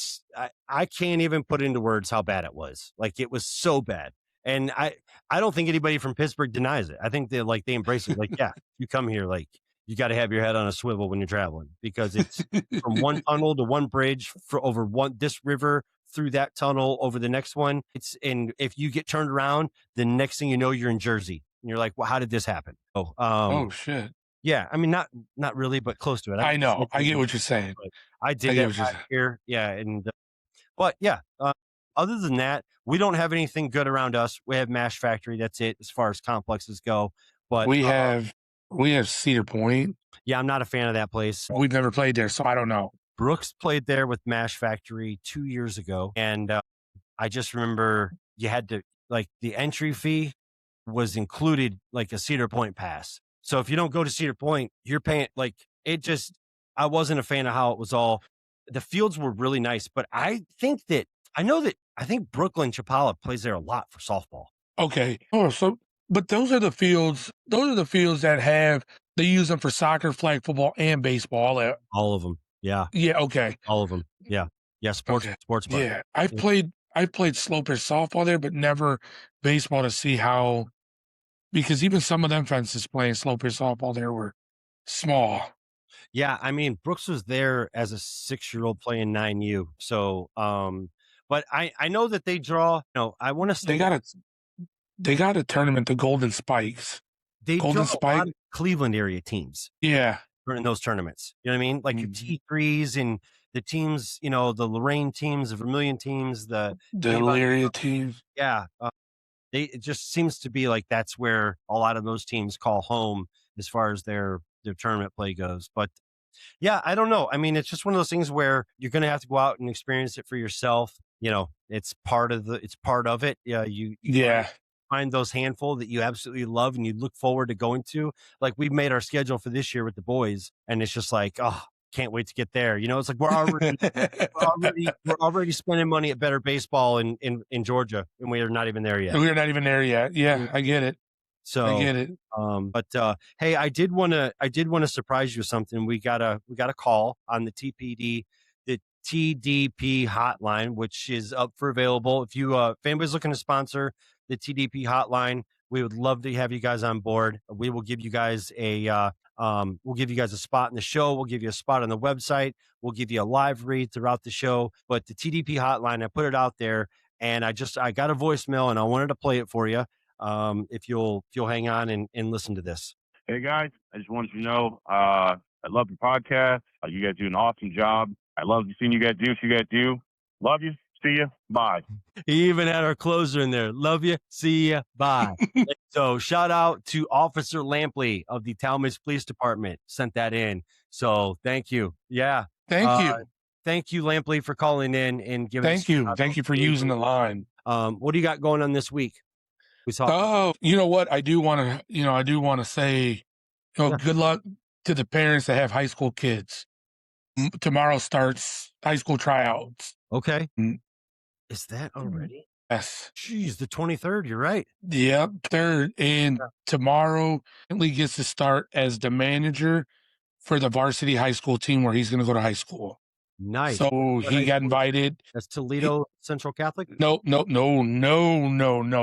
I can't even put into words how bad it was. Like, it was so bad. And I don't think anybody from Pittsburgh denies it. I think they embrace it. Like, yeah, you come here, like, you got to have your head on a swivel when you're traveling, because it's from one tunnel to one bridge for over this river, through that tunnel, over the next one. And if you get turned around, the next thing you know, you're in Jersey, and you're like, well, how did this happen? Oh shit. Yeah. I mean, not really, but close to it. I know. I get what you're saying. I did that last year. Yeah. And, but yeah, other than that, we don't have anything good around us. We have Mash Factory. That's it as far as complexes go. But we have Cedar Point. Yeah, I'm not a fan of that place. We've never played there, so I don't know. Brooks played there with Mash Factory 2 years ago. And I just remember you had to, like, the entry fee was included like a Cedar Point pass. So if you don't go to Cedar Point, you're paying, like, I wasn't a fan of how it was all. The fields were really nice, but I think that I know that I think Brooklyn Chapala plays there a lot for softball. Okay. Oh, so but those are the fields that have they use them for soccer, flag football, and baseball. All of them. Yeah, Yeah, okay. all of them. Yeah. Yeah, Okay. sports park. Yeah. Yeah. I've played sloper softball there, but never baseball to see how because even some of them fences playing sloper softball there were small. Yeah, I mean, Brooks was there as a 6-year-old playing 9U. So, but I know that they draw, I wanna They say got a they got a tournament, the Golden Spikes. they draw Golden a lot Spike? of Cleveland area teams Yeah. in those tournaments. You know what I mean? Like your Mhm. T3s and the teams, the Lorraine teams, the Vermilion teams, the The anybody Elyria team. yeah, it just seems to be like that's where a lot of those teams call home as far as their tournament play goes. But yeah, I don't know. I mean, it's just one of those things where you're going to have to go out and experience it for yourself. It's part of it. Yeah, you Yeah. find those handful that you absolutely love and you look forward to going to. Like we've made our schedule for this year with the boys, and it's just like, oh, can't wait to get there. It's like we're already spending money at Better Baseball in Georgia, and we are not even there yet. We're not even there yet. Yeah, Mm. I get it. I So, get it. but hey, I did want to surprise you with something. We got a call on the TDP hotline, which is up for available. If anybody's looking to sponsor the TDP hotline, we would love to have you guys on board. We will give you guys a spot in the show. We'll give you a spot on the website. We'll give you a live read throughout the show. But the TDP hotline, I put it out there, and I got a voicemail, and I wanted to play it for you. If you'll hang on and listen to this. Hey guys, I just wanted you to know I love your podcast. You guys do an awesome job. I love seeing you guys do what you guys do. Love you. See you. Bye. He even had our closer in there. Love you. See ya. Bye. So shout out to Officer Lampley of the Talmadge Police Department. Sent that in. So thank you. Yeah. Thank you. Thank you, Lampley, for calling in and giving us. Thank you. Thank you for using the line. What do you got going on this week? We saw. Oh, you know what? I do want to say, Yeah. good luck to the parents that have high school kids. Tomorrow starts high school tryouts. Okay. Mm. Is that already? Yes. Jeez, the 23rd. You're right. Yep. Third. And Yeah. tomorrow, Bentley gets to start as the manager for the varsity high school team where he's going to go to high school. Nice. So What he high got school? invited. That's Toledo Central Catholic? No.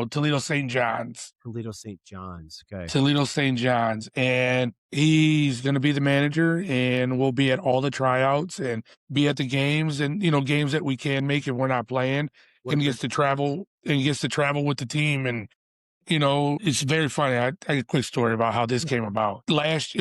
Toledo St. John's. Toledo St. John's. Okay. Toledo St. John's. And he's going to be the manager and we'll be at all the tryouts and be at the games and, games that we can make if we're not playing. What And a he good- gets to travel with the team. And, it's very funny. I got a quick story about how this came about. This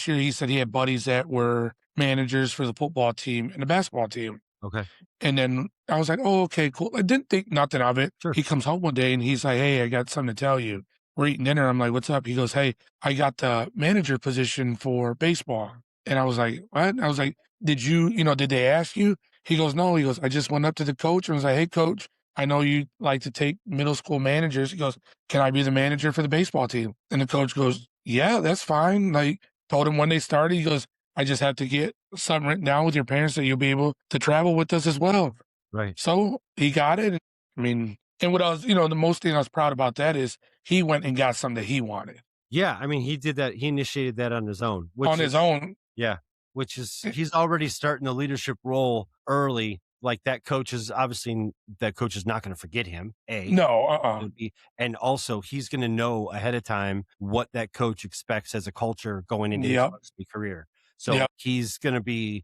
year, he said he had buddies that were managers for the football team and the basketball team. Okay. And then I was like, oh, okay, cool. I didn't think nothing of it. Sure. He comes home one day and he's like, hey, I got something to tell you. We're eating dinner. I'm like, what's up? He goes, hey, I got the manager position for baseball. And I was like, what? I was like, did they ask you? He goes, no. He goes, I just went up to the coach and was like, hey, coach, I know you like to take middle school managers. He goes, can I be the manager for the baseball team? And the coach goes, yeah, that's fine. Like, told him when they started, he goes, I just have to get something written down with your parents that you'll be able to travel with us as well. Right. So he got it. I mean, and what I was, the most thing I was proud about that is he went and got something that he wanted Yeah. I mean, he did that. He initiated that on his own. his own. Yeah. He's already starting the leadership role early. Like that coach is not going to forget him. No, And also he's going to know ahead of time what that coach expects as a culture going into his Yep. varsity career. So Yep. he's going to be,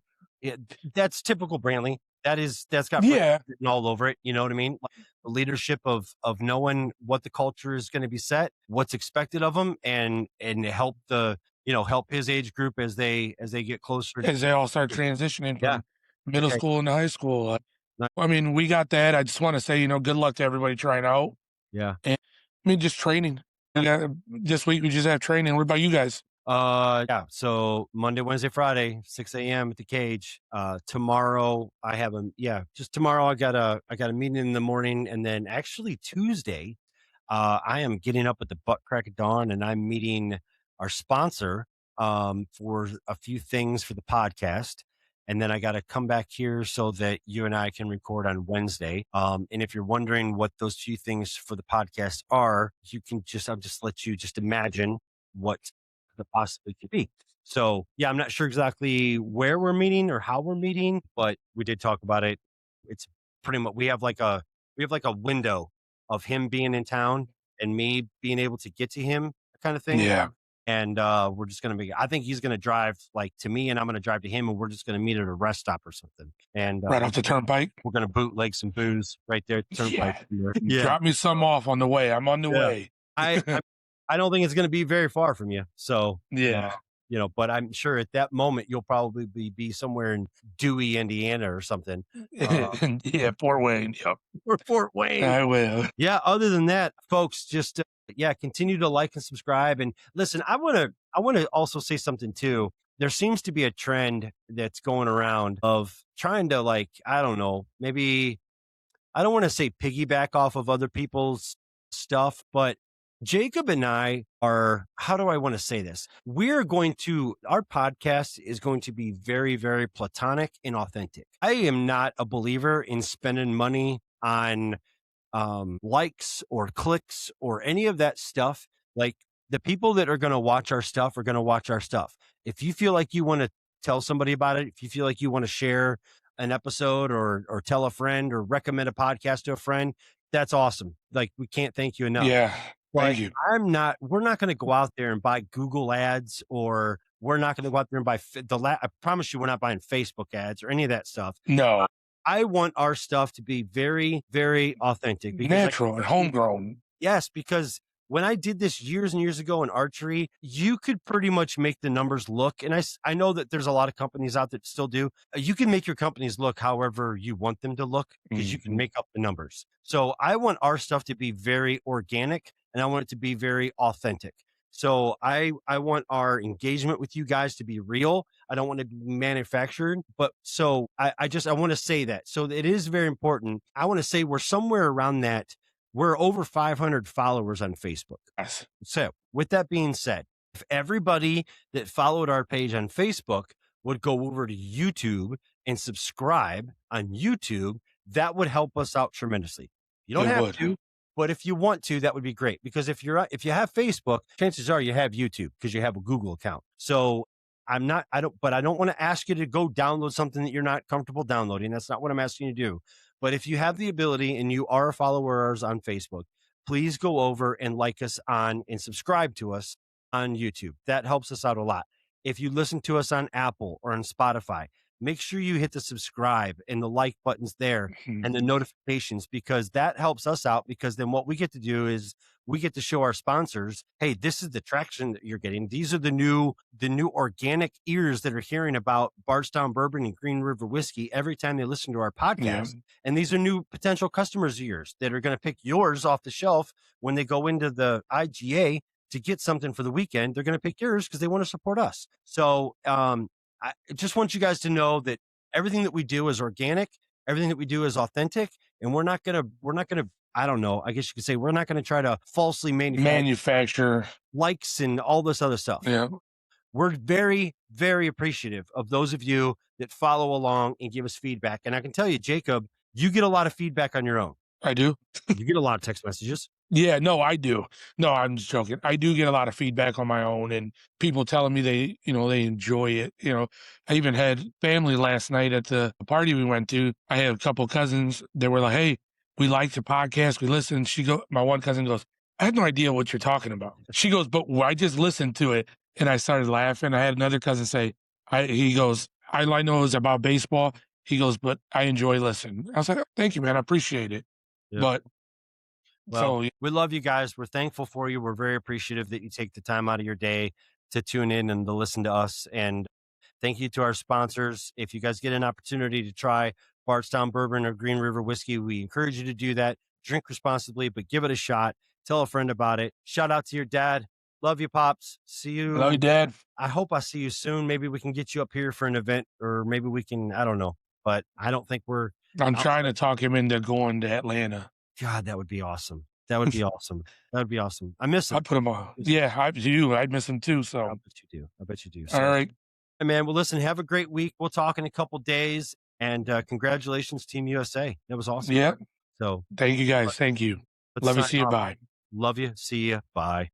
that's typical Brantley. That's got Yeah. written all over it. You know what I mean? Like the leadership of knowing what the culture is going to be set, what's expected of them, and help help his age group as they get closer. As they all start transitioning Yeah. from middle Okay. school into high school. Nice. I mean, we got that. I just want to say, good luck to everybody trying out. Yeah. And I mean, just training. This week we just have training. What about you guys? Yeah. So Monday, Wednesday, Friday, 6 a.m. at the cage. Tomorrow I have just tomorrow I got a meeting in the morning, and then actually Tuesday, I am getting up at the butt crack of dawn and I'm meeting our sponsor, for a few things for the podcast. And then I got to come back here so that you and I can record on Wednesday. And if you're wondering what those two things for the podcast are, I'll just let you just imagine what the possibility could be. So yeah, I'm not sure exactly where we're meeting or how we're meeting, but we did talk about it. It's pretty much, we have like a window of him being in town and me being able to get to him kind of thing. Yeah. And we're just going to I think he's going to drive like to me and I'm going to drive to him and we're just going to meet at a rest stop or something. And Right off the turnpike. we're going to bootleg some booze right there at the turnpike. Yeah. Drop me some off on the way. I'm on the way. I don't think it's going to be very far from you. So yeah. But I'm sure at that moment you'll probably be somewhere in Dewey, Indiana or something. Yeah, Fort Wayne. Yep. Or Fort Wayne. I will. Yeah. Other than that, folks, just continue to like and subscribe. And listen, I want to also say something too. There seems to be a trend that's going around of trying to I don't know, maybe I don't want to say piggyback off of other people's stuff, but Jacob and I are, how do I want to say this? Our podcast is going to be very, very platonic and authentic. I am not a believer in spending money on likes or clicks or any of that stuff. Like the people that are going to watch our stuff are going to watch our stuff. If you feel like you want to tell somebody about it, if you feel like you want to share an episode or tell a friend or recommend a podcast to a friend, that's awesome. Like we can't thank you enough. Yeah. Thank you. We're not going to go out there and buy Google ads, or we're not going to go out there and buy I promise you, we're not buying Facebook ads or any of that stuff. No. I want our stuff to be very, very authentic. Natural and homegrown. Yes, because when I did this years and years ago in archery, you could pretty much make the numbers look. And I know that there's a lot of companies out there that still do. You can make your companies look however you want them to look because you can make up the numbers. So I want our stuff to be very organic and I want it to be very authentic. So I want our engagement with you guys to be real. I don't want to be manufactured, but so I want to say that. So it is very important. I want to say we're somewhere around that. We're over 500 followers on Facebook. Yes. So with that being said, if everybody that followed our page on Facebook would go over to YouTube and subscribe on YouTube, that would help us out tremendously. You don't have to, but if you want to, that would be great. Because if you have Facebook, chances are you have YouTube because you have a Google account. So I don't want to ask you to go download something that you're not comfortable downloading. That's not what I'm asking you to do. But if you have the ability and you are a follower of ours on Facebook, please go over and like us and subscribe to us on YouTube. That helps us out a lot. If you listen to us on Apple or on Spotify, make sure you hit the subscribe and the like buttons there and the notifications, because that helps us out, because then what we get to do is we get to show our sponsors, hey, this is the traction that you're getting. These are the new organic ears that are hearing about Bardstown Bourbon and Green River Whiskey every time they listen to our podcast. Yeah. And these are new potential customers of yours that are going to pick yours off the shelf when they go into the IGA to get something for the weekend. They're going to pick yours because they want to support us. So, I just want you guys to know that everything that we do is organic. Everything that we do is authentic, and we're not going to, I don't know, I guess you could say we're not going to try to falsely manufacture likes and all this other stuff. Yeah. We're very, very appreciative of those of you that follow along and give us feedback. And I can tell you, Jacob, you get a lot of feedback on your own. I do. You get a lot of text messages. Yeah, no, I do. No, I'm just joking. I do get a lot of feedback on my own, and people telling me they enjoy it. I even had family last night at the party we went to. I had a couple cousins that were like, "Hey, we like the podcast. We listen." My one cousin goes, "I had no idea what you're talking about." She goes, "But I just listened to it," and I started laughing. I had another cousin say, he goes, "All I know is about baseball." He goes, "But I enjoy listening." I was like, "Thank you, man. I appreciate it." Yeah. But we love you guys. We're thankful for you. We're very appreciative that you take the time out of your day to tune in and to listen to us. And thank you to our sponsors. If you guys get an opportunity to try Bardstown Bourbon or Green River Whiskey, we encourage you to do that. Drink responsibly, but give it a shot. Tell a friend about it. Shout out to your dad. Love you, Pops. See you. Love you, Dad. I hope I see you soon. Maybe we can get you up here for an event, or maybe we can, I don't know. But I don't think I'm trying to talk him into going to Atlanta. God, that would be awesome. That would be awesome. That would be awesome. I miss him. I put him on. Yeah, I do. I'd miss him too. So I bet you do. So. All right. Hey, man. Well, listen, have a great week. We'll talk in a couple days. And congratulations, Team USA. That was awesome. Yeah. So Thank you guys. Thank you. let's Love you. sign See you. off. Bye. Love you. See you. Bye.